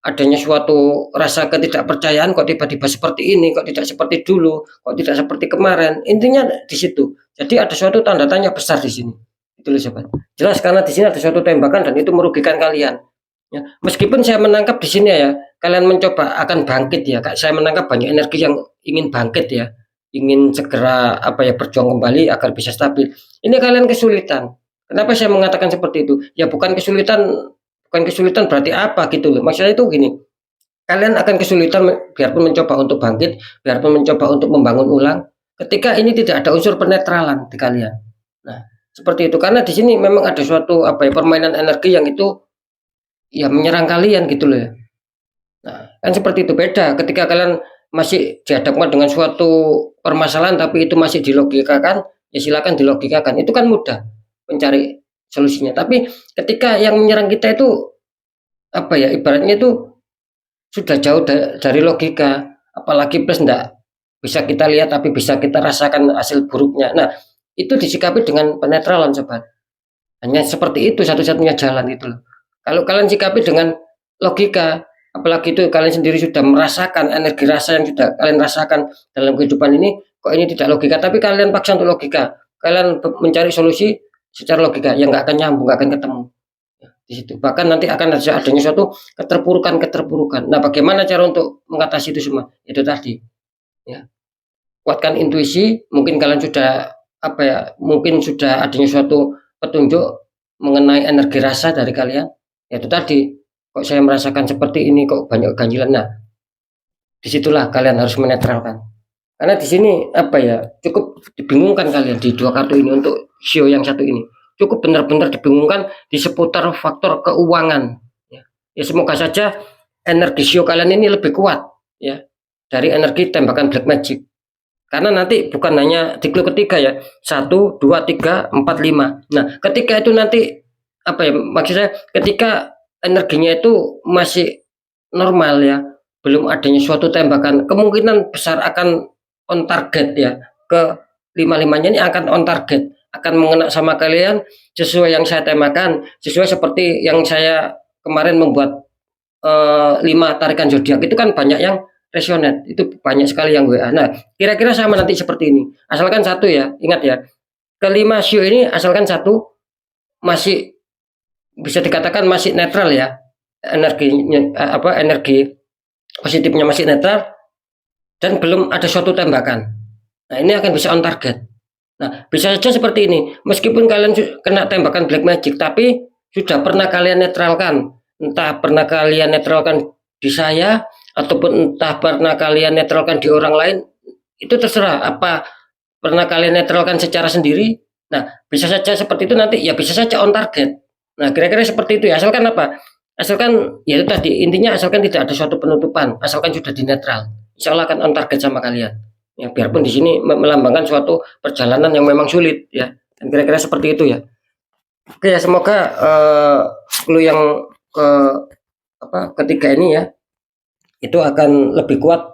[SPEAKER 1] adanya suatu rasa ketidakpercayaan, kok tiba-tiba seperti ini, kok tidak seperti dulu, kok tidak seperti kemarin. Intinya di situ. Jadi ada suatu tanda tanya besar di sini. Itu loh sobat. Jelas karena di sini ada suatu tembakan dan itu merugikan kalian. Ya, meskipun saya menangkap di sini ya, kalian mencoba akan bangkit ya. Saya menangkap banyak energi yang ingin bangkit ya, ingin segera apa ya berjuang kembali agar bisa stabil. Ini kalian kesulitan. Kenapa saya mengatakan seperti itu? Ya bukan kesulitan berarti apa gitu loh. Maksudnya itu gini, kalian akan kesulitan biarpun mencoba untuk bangkit, biarpun mencoba untuk membangun ulang, ketika ini tidak ada unsur penetralan di kalian. Nah, seperti itu karena di sini memang ada suatu apa ya permainan energi yang itu ya menyerang kalian gitu loh ya. Nah, kan seperti itu beda ketika kalian masih dihadapkan dengan suatu permasalahan tapi itu masih dilogikakan, ya silakan dilogikakan. Itu kan mudah mencari solusinya. Tapi ketika yang menyerang kita itu apa ya ibaratnya itu sudah jauh dari logika, apalagi plus enggak bisa kita lihat tapi bisa kita rasakan hasil buruknya. Nah, itu disikapi dengan penetralan sobat. Hanya seperti itu satu-satunya jalan itu loh. Kalau kalian sikapi dengan logika, apalagi itu kalian sendiri sudah merasakan energi rasa yang sudah kalian rasakan dalam kehidupan ini, kok ini tidak logika, tapi kalian paksa untuk logika. Kalian mencari solusi secara logika yang nggak akan nyambung, nggak akan ketemu. Di situ. Bahkan nanti akan adanya suatu keterpurukan. Nah, bagaimana cara untuk mengatasi itu semua? Itu tadi. Ya. Kuatkan intuisi, mungkin kalian sudah apa ya? Mungkin sudah adanya suatu petunjuk mengenai energi rasa dari kalian. Ya itu tadi. Kok saya merasakan seperti ini, kok banyak keganjilan. Nah, disitulah kalian harus menetralkan. Karena di sini apa ya? Cukup dibingungkan kalian di dua kartu ini untuk show yang satu ini. Cukup benar-benar dibingungkan di seputar faktor keuangan. Ya semoga saja energi show kalian ini lebih kuat ya dari energi tembakan black magic. Karena nanti bukan hanya di clue ketiga ya, 1, 2, 3, 4, 5. Nah, ketika itu nanti apa ya maksudnya ketika energinya itu masih normal ya, belum adanya suatu tembakan, kemungkinan besar akan on target ya, ke lima-limanya ini akan on target, akan mengena sama kalian sesuai yang saya temakan, sesuai seperti yang saya kemarin membuat 5 tarikan zodiak itu kan banyak yang resonate, itu banyak sekali yang WA. Nah, kira-kira sama nanti seperti ini. Asalkan satu ya, ingat ya, kelima show ini asalkan satu masih bisa dikatakan masih netral ya, energinya energi positifnya masih netral dan belum ada suatu tembakan. Nah, ini akan bisa on target. Nah, bisa saja seperti ini. Meskipun kalian kena tembakan black magic, tapi sudah pernah kalian netralkan. Entah pernah kalian netralkan di saya, ataupun entah pernah kalian netralkan di orang lain, itu terserah. Apa pernah kalian netralkan secara sendiri? Nah, bisa saja seperti itu nanti, ya bisa saja on target. Nah, kira-kira seperti itu ya. Asalkan apa? Asalkan, ya itu tadi, intinya asalkan tidak ada suatu penutupan, asalkan sudah di netral. Insya Allah akan on target sama kalian. Ya, biarpun di sini melambangkan suatu perjalanan yang memang sulit ya. Dan kira-kira seperti itu ya. Oke ya, semoga clue yang ke ketiga ini ya, itu akan lebih kuat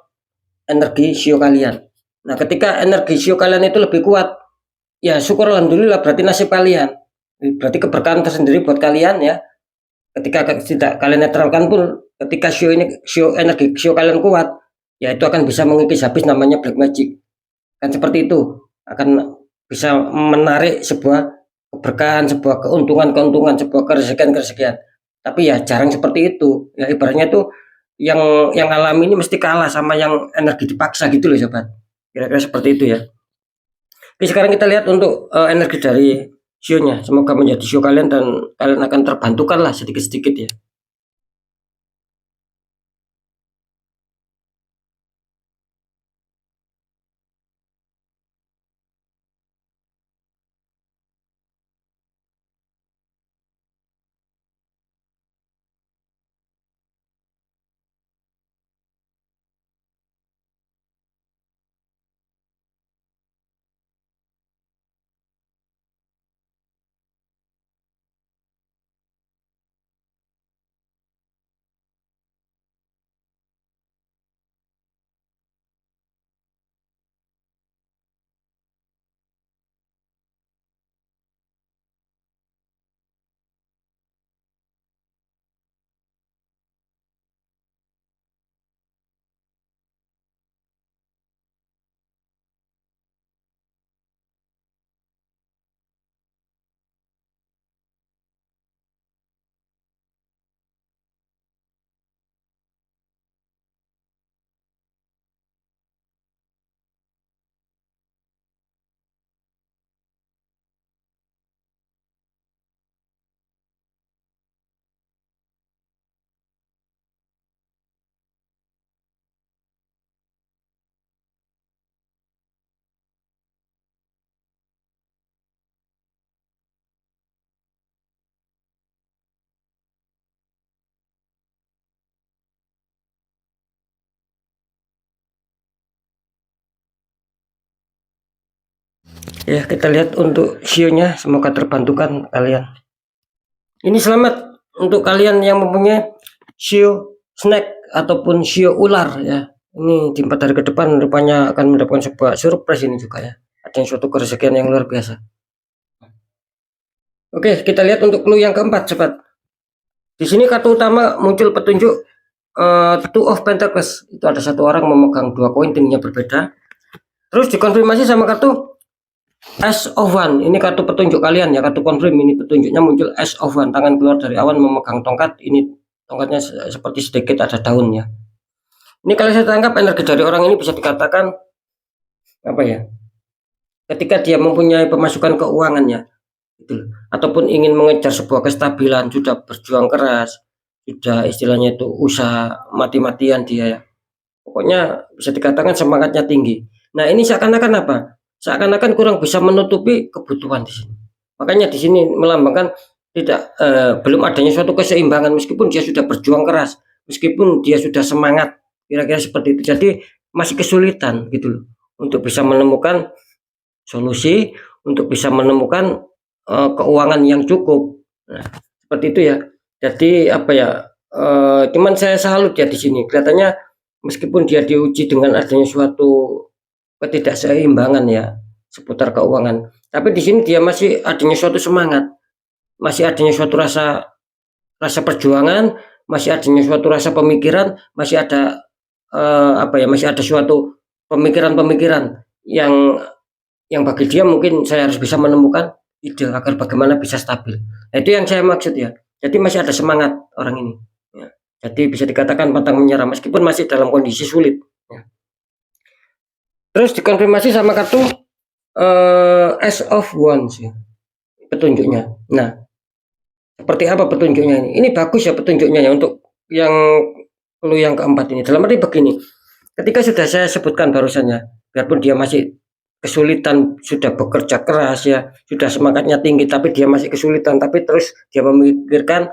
[SPEAKER 1] energi sio kalian. Nah, ketika energi sio kalian itu lebih kuat, ya syukur alhamdulillah, berarti nasib kalian. Berarti keberkahan tersendiri buat kalian ya. Ketika tidak kalian netralkan pun, ketika energi sio kalian kuat, ya itu akan bisa mengikis habis namanya black magic. Kan seperti itu, akan bisa menarik sebuah keberkahan, sebuah keuntungan, sebuah kerezekian. Tapi ya jarang seperti itu. Ya ibaratnya tuh yang alami ini mesti kalah sama yang energi dipaksa gitu loh sobat. Kira-kira seperti itu ya. Oke, sekarang kita lihat untuk energi dari sionya. Semoga menjadi sio kalian dan kalian akan terbantukan lah sedikit-sedikit ya. Ya, kita lihat untuk sionya, semoga terbantukan kalian. Ini selamat untuk kalian yang mempunyai sio snack ataupun sio ular ya. Ini di 4 hari ke depan rupanya akan mendapatkan sebuah surprise ini juga ya. Ada yang suatu kerezekian yang luar biasa. Oke, kita lihat untuk clue yang keempat, sobat. Di sini kartu utama muncul petunjuk Two of Pentacles. Itu ada satu orang memegang 2 koin tingginya berbeda. Terus dikonfirmasi sama kartu Ace of One. Ini kartu petunjuk kalian ya, kartu konfirm. Ini petunjuknya muncul Ace of One, tangan keluar dari awan memegang tongkat. Ini tongkatnya seperti sedikit ada daunnya. Ini kalau saya tangkap energi dari orang ini bisa dikatakan apa ya? Ketika dia mempunyai pemasukan keuangannya, gitu, ataupun ingin mengejar sebuah kestabilan, sudah berjuang keras, sudah istilahnya itu usaha mati-matian dia ya. Pokoknya bisa dikatakan semangatnya tinggi. Nah, ini seakan-akan apa? Seakan-akan kurang bisa menutupi kebutuhan di sini. Makanya di sini melambangkan tidak belum adanya suatu keseimbangan meskipun dia sudah berjuang keras, meskipun dia sudah semangat, kira-kira seperti itu. Jadi masih kesulitan gitu loh untuk bisa menemukan solusi, untuk bisa menemukan keuangan yang cukup. Nah, seperti itu ya. Jadi apa ya? Cuman saya salut ya di sini, kelihatannya meskipun dia diuji dengan adanya suatu ketidakseimbangan ya seputar keuangan, tapi di sini dia masih adanya suatu semangat, masih adanya suatu rasa rasa perjuangan, masih adanya suatu rasa pemikiran, masih ada masih ada suatu pemikiran-pemikiran yang bagi dia mungkin saya harus bisa menemukan ide agar bagaimana bisa stabil. Nah, itu yang saya maksud ya. Jadi masih ada semangat orang ini. Ya. Jadi bisa dikatakan pantang menyerah meskipun masih dalam kondisi sulit. Ya. Terus dikonfirmasi sama kartu Ace of Wands ya, petunjuknya. Nah, seperti apa petunjuknya ini? Ini bagus ya petunjuknya ya untuk yang clue yang keempat ini. Dalam arti begini, ketika sudah saya sebutkan barusannya, biarpun dia masih kesulitan, sudah bekerja keras ya, sudah semangatnya tinggi, tapi dia masih kesulitan, tapi terus dia memikirkan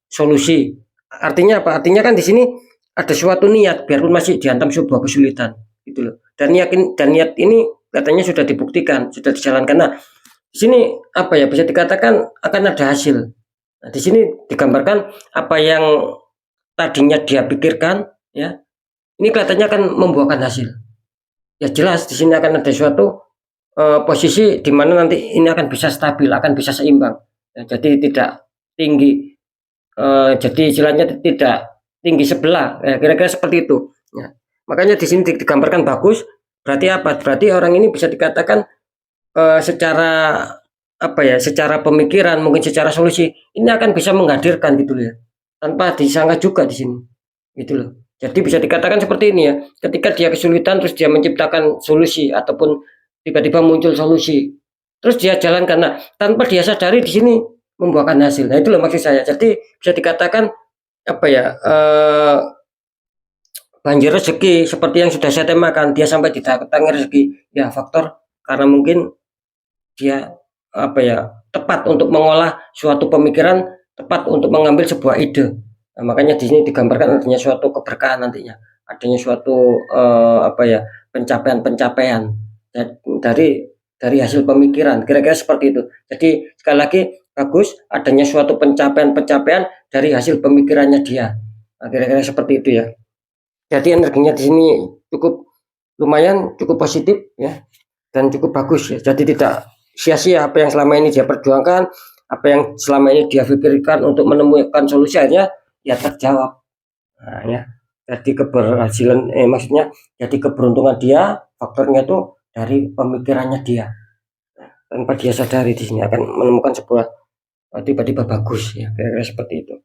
[SPEAKER 1] solusi. Artinya apa? Artinya kan di sini ada suatu niat, biarpun masih dihantam sebuah kesulitan, gitu loh. Dan niat ini katanya sudah dibuktikan, sudah dijalankan. Nah, di sini apa ya bisa dikatakan akan ada hasil. Nah, di sini digambarkan apa yang tadinya dia pikirkan ya, ini kelihatannya akan membuahkan hasil. Ya jelas di sini akan ada suatu posisi di mana nanti ini akan bisa stabil, akan bisa seimbang. Ya, jadi tidak tinggi, jadi istilahnya tidak tinggi sebelah, ya, kira-kira seperti itu. Ya. Makanya di sini digambarkan bagus. Berarti apa? Berarti orang ini bisa dikatakan secara apa ya, secara pemikiran, mungkin secara solusi, ini akan bisa menghadirkan gitu loh ya. Tanpa disangka juga di sini. Gitu loh. Jadi bisa dikatakan seperti ini ya, ketika dia kesulitan terus dia menciptakan solusi ataupun tiba-tiba muncul solusi. Terus dia jalankan. Nah, tanpa dia sadari di sini membuahkan hasil. Nah, itu loh maksud saya. Jadi bisa dikatakan apa ya? Banjir rezeki seperti yang sudah saya temakan, dia sampai di tangan rezeki. Ya, faktor karena mungkin dia apa ya tepat untuk mengolah suatu pemikiran, tepat untuk mengambil sebuah ide. Nah, makanya di sini digambarkan adanya suatu keberkahan nantinya, adanya suatu apa ya pencapaian-pencapaian dari hasil pemikiran, kira-kira seperti itu. Jadi sekali lagi bagus adanya suatu pencapaian-pencapaian dari hasil pemikirannya dia. Nah, kira-kira seperti itu ya. Jadi energinya di sini cukup lumayan, cukup positif ya dan cukup bagus ya. Jadi tidak sia-sia apa yang selama ini dia perjuangkan, apa yang selama ini dia pikirkan untuk menemukan solusi akhirnya ya terjawab. Nah, ya. Jadi keberhasilan maksudnya jadi keberuntungan dia faktornya itu dari pemikirannya dia. Tanpa dia sadari di sini akan menemukan sebuah tiba-tiba bagus ya, kira-kira seperti itu.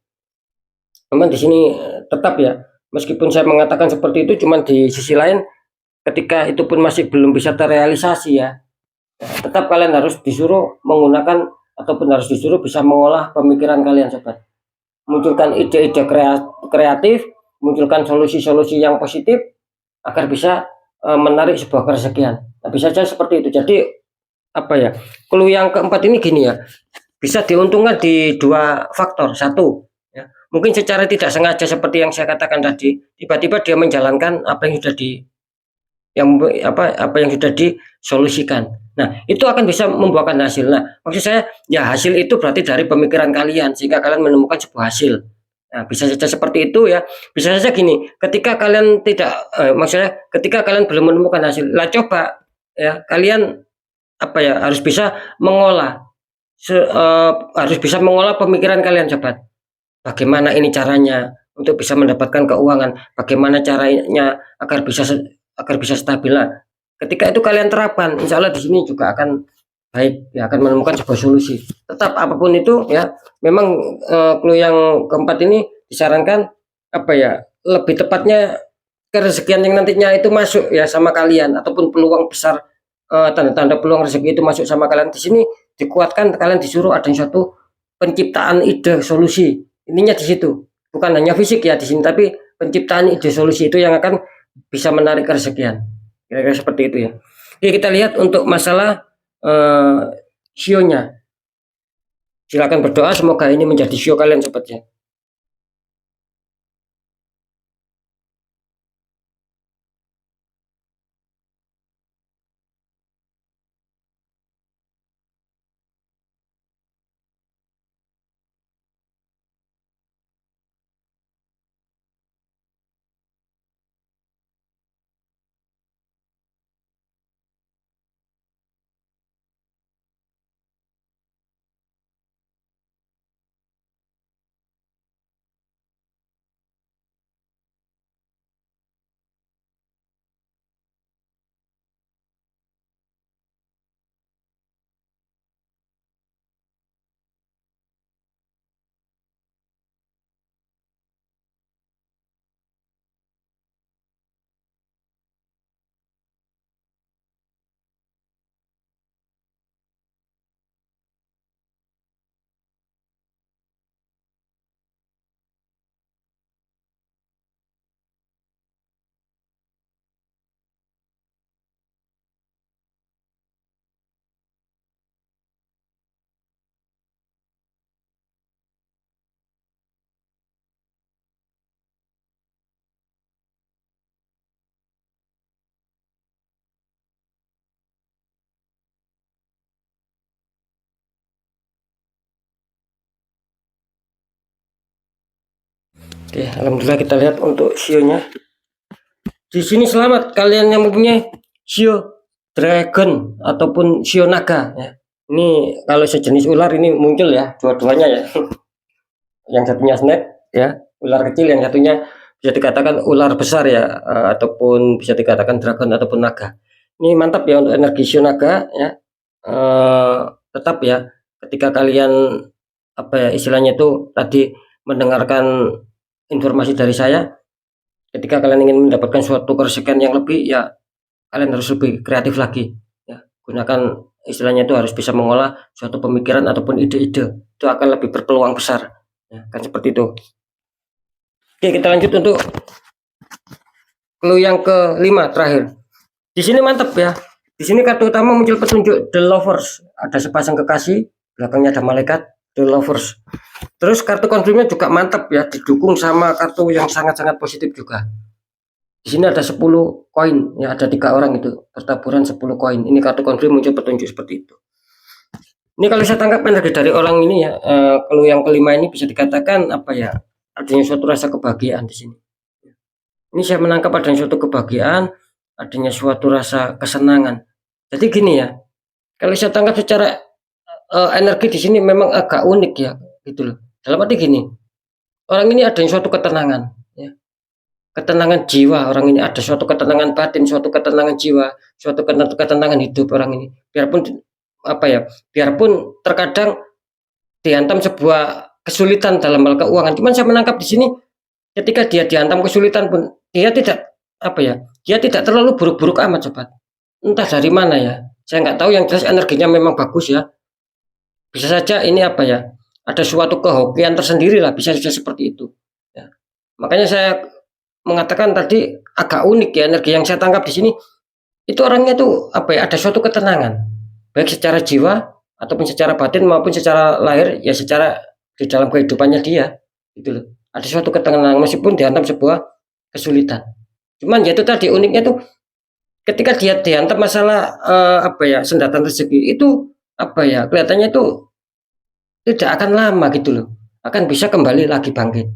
[SPEAKER 1] Memang di sini tetap ya, meskipun saya mengatakan seperti itu, cuman di sisi lain ketika itu pun masih belum bisa terrealisasi ya, tetap kalian harus disuruh menggunakan ataupun harus disuruh bisa mengolah pemikiran kalian sobat, munculkan ide-ide kreatif, munculkan solusi-solusi yang positif agar bisa menarik sebuah kerezekian. Nah, bisa saja seperti itu. Jadi apa ya, clue yang keempat ini gini ya, bisa diuntungkan di dua faktor. Satu ya, mungkin secara tidak sengaja seperti yang saya katakan tadi, tiba-tiba dia menjalankan apa yang sudah apa yang sudah disolusikan. Nah, itu akan bisa membuahkan hasil. Nah, maksud saya ya hasil itu berarti dari pemikiran kalian sehingga kalian menemukan sebuah hasil. Nah, bisa saja seperti itu ya. Bisa saja gini, ketika kalian tidak maksudnya ketika kalian belum menemukan hasil, lah coba ya kalian apa ya harus bisa mengolah harus bisa mengolah pemikiran kalian sobat. Bagaimana ini caranya untuk bisa mendapatkan keuangan? Bagaimana caranya agar bisa stabil? Nah, ketika itu kalian terapkan, insya Allah di sini juga akan baik, ya akan menemukan sebuah solusi. Tetap apapun itu ya, memang clue yang keempat ini disarankan apa ya, lebih tepatnya kerezekian yang nantinya itu masuk ya sama kalian ataupun peluang besar tanda-tanda peluang rezeki itu masuk sama kalian di sini dikuatkan kalian disuruh ada suatu penciptaan ide solusi. Ininya di situ. Bukan hanya fisik ya di sini, tapi penciptaan ide solusi itu yang akan bisa menarik kerezekian. Kira-kira seperti itu ya. Oke, kita lihat untuk masalah sionya. Silakan berdoa semoga ini menjadi sio kalian sobatnya. Oke, alhamdulillah kita lihat untuk sionya. Di sini selamat kalian yang mempunyai sio dragon ataupun sio naga ya. Ini kalau sejenis ular ini muncul ya, dua-duanya ya. Yang satunya snake ya, ular kecil, yang satunya bisa dikatakan ular besar ya, ataupun bisa dikatakan dragon ataupun naga. Ini mantap ya untuk energi sio naga ya. Tetap ya, ketika kalian apa ya istilahnya itu tadi mendengarkan informasi dari saya, ketika kalian ingin mendapatkan suatu keresahan yang lebih ya, kalian harus lebih kreatif lagi ya. Gunakan istilahnya itu harus bisa mengolah suatu pemikiran ataupun ide-ide, itu akan lebih berpeluang besar ya, kan seperti itu. Oke, kita lanjut untuk clue yang kelima terakhir. Di sini mantap ya. Di sini kartu utama muncul petunjuk The Lovers, ada sepasang kekasih, belakangnya ada malaikat, The Lovers. Terus kartu konfirmnya juga mantap ya, didukung sama kartu yang sangat-sangat positif juga. Di sini ada 10 koin ya, ada 3 orang itu pertaburan 10 koin. Ini kartu konfirm muncul petunjuk seperti itu. Ini kalau saya tangkap energi dari orang ini ya, kalau yang kelima ini bisa dikatakan apa ya, adanya suatu rasa kebahagiaan di sini. Ini saya menangkap adanya suatu kebahagiaan, adanya suatu rasa kesenangan. Jadi gini ya, kalau saya tangkap secara energi di sini memang agak unik ya, gitu loh. Dalam arti gini, orang ini adanya suatu ketenangan, ya. Ketenangan jiwa orang ini, ada suatu ketenangan batin, suatu ketenangan jiwa, suatu ketenangan hidup orang ini. Biarpun apa ya, biarpun terkadang dihantam sebuah kesulitan dalam hal keuangan, cuman saya menangkap di sini ketika dia dihantam kesulitan pun dia tidak apa ya, dia tidak terlalu buruk-buruk amat sobat. Entah dari mana ya, saya nggak tahu, yang jelas energinya memang bagus ya. Bisa saja ini apa ya, ada suatu kehokian tersendiri lah, bisa saja seperti itu ya. Makanya saya mengatakan tadi agak unik ya, energi yang saya tangkap di sini itu orangnya tuh apa ya, ada suatu ketenangan baik secara jiwa ataupun secara batin maupun secara lahir ya, secara di dalam kehidupannya dia gitu loh. Ada suatu ketenangan meskipun dihantam sebuah kesulitan. Cuman ya itu tadi uniknya tuh ketika dia dihantam masalah apa ya, sendatan rezeki itu apa ya, kelihatannya itu tidak akan lama gitu loh, akan bisa kembali lagi bangkit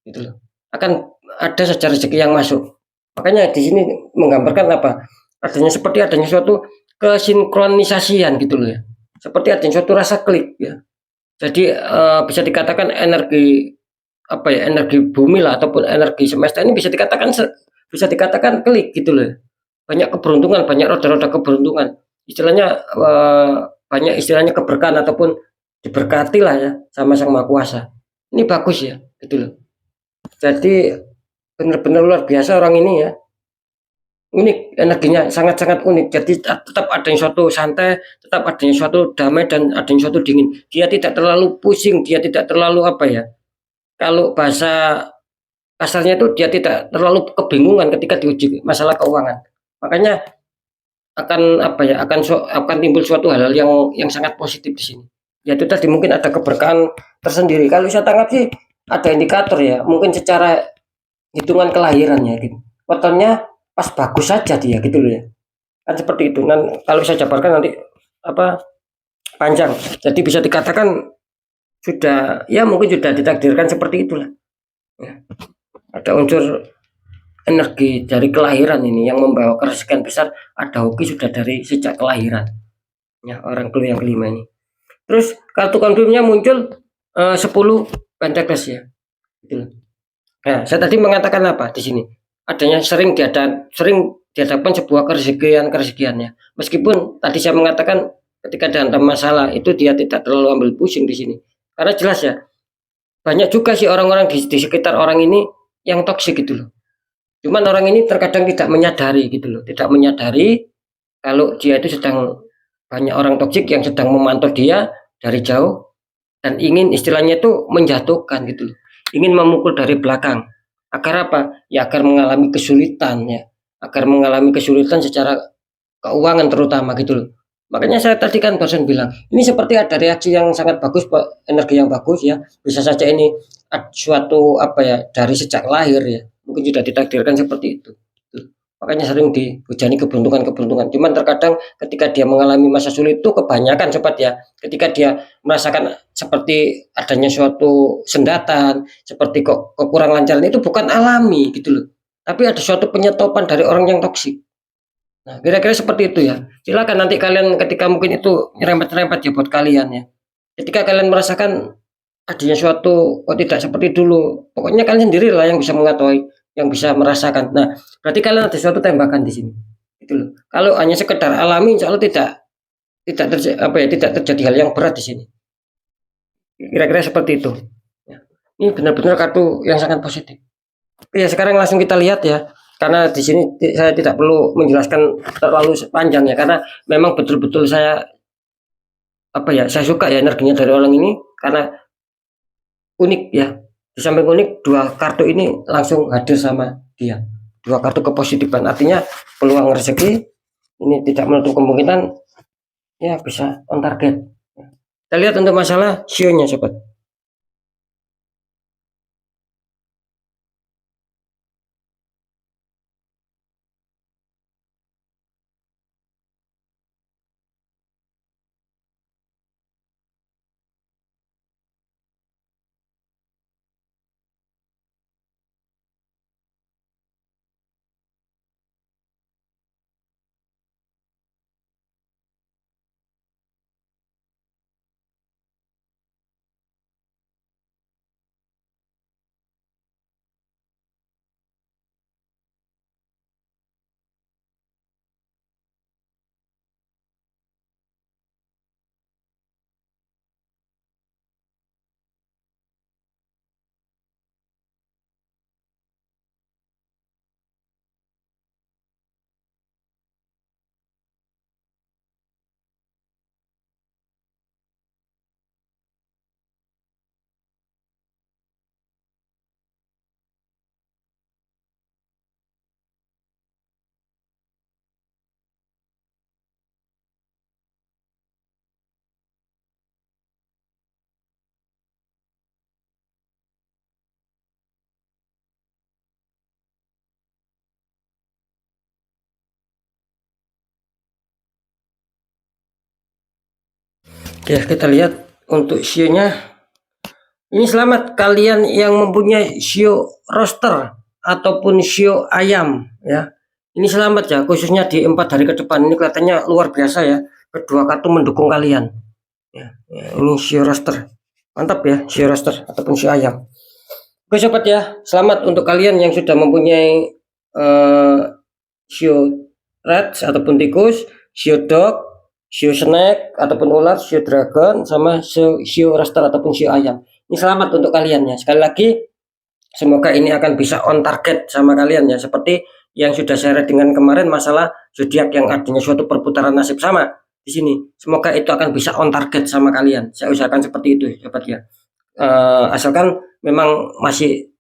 [SPEAKER 1] gitu loh, akan ada saja rezeki yang masuk. Makanya di sini menggambarkan apa, adanya seperti adanya suatu kesinkronisasian gitu loh ya, seperti adanya suatu rasa klik ya. Jadi bisa dikatakan energi apa ya, energi bumi lah ataupun energi semesta ini bisa dikatakan klik gitu loh. Banyak keberuntungan, banyak roda-roda keberuntungan. Istilahnya banyak istilahnya keberkahan ataupun diberkati lah ya sama Sang Maha Kuasa. Ini bagus ya gitu loh. Jadi benar-benar luar biasa orang ini ya. Unik, energinya sangat-sangat unik. Jadi tetap ada yang suatu santai, tetap ada yang suatu damai, dan ada yang suatu dingin. Dia tidak terlalu pusing, dia tidak terlalu apa ya, kalau bahasa kasarnya itu dia tidak terlalu kebingungan ketika diuji masalah keuangan. Makanya akan apa ya, akan timbul suatu hal yang sangat positif di sini. Ya itu tadi mungkin ada keberkahan tersendiri. Kalau saya tangkap sih ada indikator ya, mungkin secara hitungan kelahirannya gitu. Wetonnya pas bagus saja dia gitu loh ya. Kan seperti itu. Dan kalau saya jabarkan nanti apa panjang. Jadi bisa dikatakan sudah ya, mungkin sudah ditakdirkan seperti itulah. Ya. Ada unsur energi dari kelahiran ini yang membawa keresahan besar, ada hoki sudah dari sejak kelahiran. Ya, orang clue yang kelima ini. Terus kartu konfirmnya muncul 10 Pentakles ya. Gitu. Nah, saya tadi mengatakan apa di sini? Adanya sering dihadapkan sebuah keresahan-keresahannya. Meskipun tadi saya mengatakan ketika dihantam masalah itu dia tidak terlalu ambil pusing di sini. Karena jelas ya, banyak juga sih orang-orang di sekitar orang ini yang toksik gitu loh. Cuman orang ini terkadang tidak menyadari gitu loh, tidak menyadari kalau dia itu sedang banyak orang toksik yang sedang memantau dia dari jauh dan ingin istilahnya itu menjatuhkan gitu loh. Ingin memukul dari belakang. Agar apa? Ya agar mengalami kesulitan ya. Agar mengalami kesulitan secara keuangan terutama gitu loh. Makanya saya tadi kan barusan bilang, ini seperti ada reaksi yang sangat bagus, energi yang bagus ya. Bisa saja ini suatu apa ya, dari sejak lahir ya. Mungkin sudah ditakdirkan seperti itu. makanya sering dihujani keberuntungan-keberuntungan. Cuman terkadang ketika dia mengalami masa sulit itu kebanyakan sobat ya, ketika dia merasakan seperti adanya suatu sendatan, seperti kok kurang lancaran itu bukan alami gitu loh. Tapi ada suatu penyetopan dari orang yang toksik. Nah, kira-kira seperti itu ya. Silakan nanti kalian ketika mungkin itu nyerempet-nyerempet ya buat kalian ya. Ketika kalian merasakan adanya suatu kok tidak seperti dulu, pokoknya kalian sendirilah yang bisa mengetahui, yang bisa merasakan. Nah, berarti kalian ada suatu tembakan di sini. Gitu loh. Kalau hanya sekedar alami, insya Allah tidak terjadi hal yang berat di sini. Kira-kira seperti itu. Ya. Ini benar-benar kartu yang sangat positif. Ya, sekarang langsung kita lihat ya. Karena di sini saya tidak perlu menjelaskan terlalu panjang ya, karena memang betul-betul saya suka ya energinya dari orang ini karena unik ya. Di samping unik, dua kartu ini langsung hadir sama dia. Dua kartu kepositifan, artinya peluang rezeki ini tidak menutup kemungkinan ya bisa on target. Kita lihat untuk masalah sionya sobat. Ya, kita lihat untuk sionya. Ini selamat kalian yang mempunyai sio roster ataupun sio ayam ya. Ini selamat ya, khususnya di 4 hari ke depan ini kelihatannya luar biasa ya. Kedua kartu mendukung kalian. Ya, ini sio roster. Mantap ya, sio roster ataupun sio ayam. Oke sobat ya, selamat untuk kalian yang sudah mempunyai sio red ataupun tikus, sio dog, sio snake ataupun ular, sio dragon, sama sio roster ataupun sio ayam. Ini selamat untuk kalian ya. Sekali lagi, semoga ini akan bisa on target sama kalian ya. Seperti yang sudah saya dengan kemarin masalah zodiak yang adanya suatu perputaran nasib sama di sini. Semoga itu akan bisa on target sama kalian. Saya usahakan seperti itu, sobat ya. Asalkan memang masih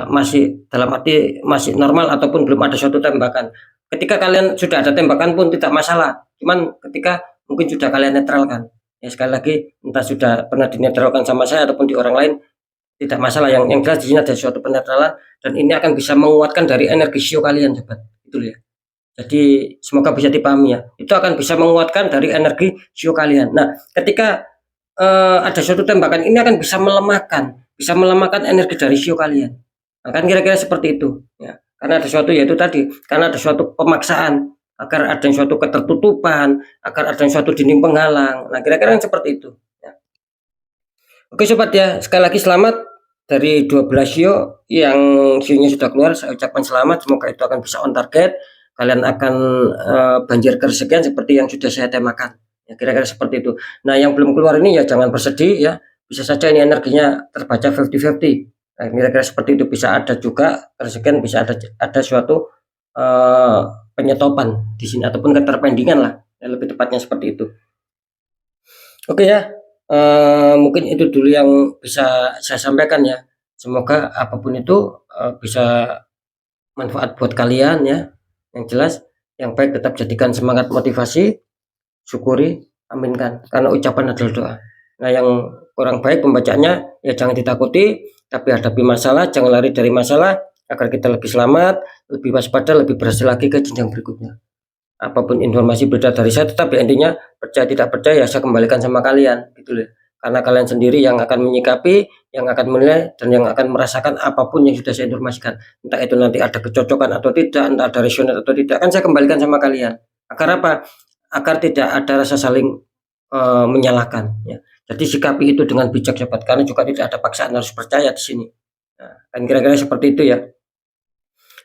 [SPEAKER 1] masih dalam arti masih normal ataupun belum ada suatu tembakan. Ketika kalian sudah ada tembakan pun tidak masalah. Cuman ketika mungkin sudah kalian netralkan. Ya sekali lagi, entah sudah pernah dinetralkan sama saya ataupun di orang lain, tidak masalah. Yang jelas di sini ada suatu penetralan dan ini akan bisa menguatkan dari energi sio kalian, sobat. Itu ya. Jadi semoga bisa dipahami ya. Itu akan bisa menguatkan dari energi sio kalian. Nah, ketika ada suatu tembakan ini akan bisa melemahkan energi dari sio kalian. Nah, kan kira-kira seperti itu ya. Karena ada suatu yaitu tadi, karena ada suatu pemaksaan agar ada suatu ketertutupan, agar ada suatu dinding penghalang. Nah, kira-kira seperti itu ya. Oke sobat ya, sekali lagi selamat dari 12 sio yang sionya sudah keluar. Saya ucapkan selamat, semoga itu akan bisa on target. Kalian akan banjir kerezekian seperti yang sudah saya temakan. Ya, kira-kira seperti itu. Nah, yang belum keluar ini ya jangan bersedih ya. Bisa saja ini energinya terbaca 50-50. Nah, kira-kira seperti itu, bisa ada juga kerezekian, bisa ada suatu penyetopan di sini ataupun keterpendingan lah, ya, lebih tepatnya seperti itu. Oke ya, mungkin itu dulu yang bisa saya sampaikan ya. Semoga apapun itu bisa manfaat buat kalian ya. Yang jelas, yang baik tetap jadikan semangat motivasi, syukuri, aminkan, karena ucapan adalah doa. Nah, yang kurang baik pembacanya ya jangan ditakuti, tapi hadapi masalah, jangan lari dari masalah, agar kita lebih selamat, lebih waspada, lebih berhasil lagi ke jenjang berikutnya. Apapun informasi berita dari saya, tetapi intinya percaya tidak percaya saya kembalikan sama kalian gitu loh. Karena kalian sendiri yang akan menyikapi, yang akan menilai, dan yang akan merasakan apapun yang sudah saya informasikan. Entah itu nanti ada kecocokan atau tidak, entah ada resonate atau tidak, kan saya kembalikan sama kalian. Agar apa? Agar tidak ada rasa saling menyalahkan ya. Jadi sikapi itu dengan bijak sobat, karena juga tidak ada paksaan harus percaya di sini. Nah, kan kira-kira seperti itu ya.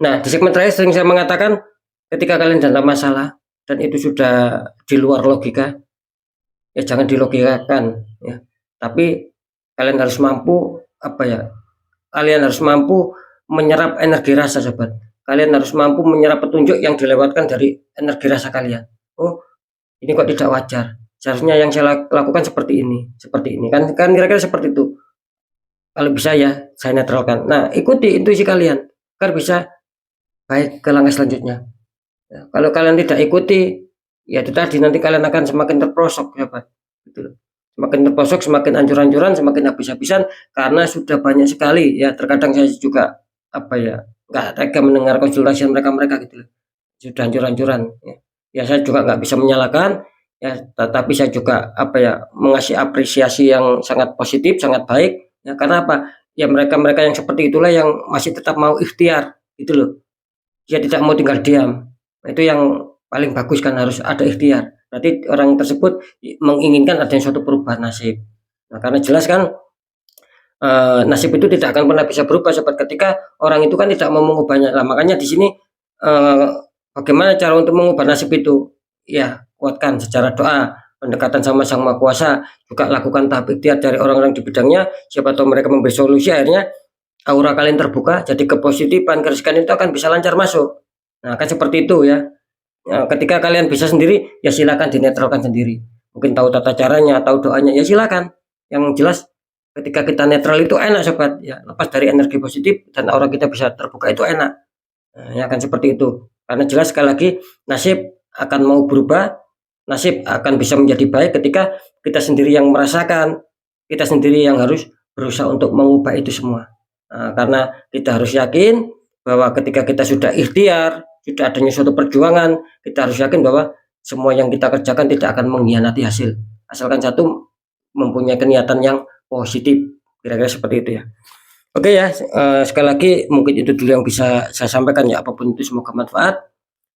[SPEAKER 1] Nah, di segmen terakhir sering saya mengatakan ketika kalian dalam masalah dan itu sudah di luar logika, ya jangan dilogikakan ya. Tapi kalian harus mampu apa ya? Kalian harus mampu menyerap energi rasa sobat. Kalian harus mampu menyerap petunjuk yang dilewatkan dari energi rasa kalian. Oh, ini kok tidak wajar. Seharusnya yang saya lakukan seperti ini, seperti ini. Kan kira-kira seperti itu. Kalau bisa ya saya netralkan. Nah, ikuti intuisi kalian agar bisa baik ke langkah selanjutnya. Ya, kalau kalian tidak ikuti, ya itu tadi nanti kalian akan semakin terprosok, sahabat. Gitu. Semakin terprosok, semakin ancur-ancuran, semakin habis-habisan karena sudah banyak sekali. Ya terkadang saya juga apa ya nggak tega mendengar konsultasi mereka gitu. Sudah ancur-ancuran. Ya saya juga nggak bisa menyalahkan. Ya, tetapi saya juga apa ya mengasih apresiasi yang sangat positif, sangat baik. Ya karena apa? Ya mereka-mereka yang seperti itulah yang masih tetap mau ikhtiar, gitu loh. Dia tidak mau tinggal diam. Nah, itu yang paling bagus kan harus ada ikhtiar. Berarti orang tersebut menginginkan adanya suatu perubahan nasib. Nah, karena jelas kan nasib itu tidak akan pernah bisa berubah sobat ketika orang itu kan tidak mau mengubahnya. Nah, makanya di sini bagaimana cara untuk mengubah nasib itu? Ya, kuatkan secara doa, pendekatan sama Sang Maha Kuasa, juga lakukan tahap ikhtiar dari orang-orang di bidangnya. Siapa tahu mereka memberi solusi, akhirnya aura kalian terbuka, jadi kepositifan, keresikan itu akan bisa lancar masuk. Nah, kan seperti itu ya. Ya, ketika kalian bisa sendiri, ya silakan dinetralkan sendiri. Mungkin tahu tata caranya, tahu doanya, ya silakan. Yang jelas ketika kita netral itu enak sobat, ya lepas dari energi positif dan aura kita bisa terbuka itu enak. Nah, ya akan seperti itu. Karena jelas sekali lagi nasib akan mau berubah, nasib akan bisa menjadi baik ketika kita sendiri yang merasakan, kita sendiri yang harus berusaha untuk mengubah itu semua. Nah, karena kita harus yakin bahwa ketika kita sudah ikhtiar, sudah adanya suatu perjuangan, kita harus yakin bahwa semua yang kita kerjakan tidak akan mengkhianati hasil. Asalkan satu mempunyai niatan yang positif, kira-kira seperti itu ya. Oke ya, sekali lagi mungkin itu dulu yang bisa saya sampaikan ya, apapun itu semoga manfaat.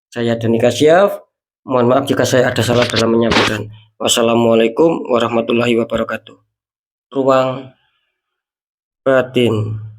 [SPEAKER 1] Saya Dani Kasyaf, mohon maaf jika saya ada salah dalam menyampaikan. Wassalamualaikum warahmatullahi wabarakatuh. Ruang batin.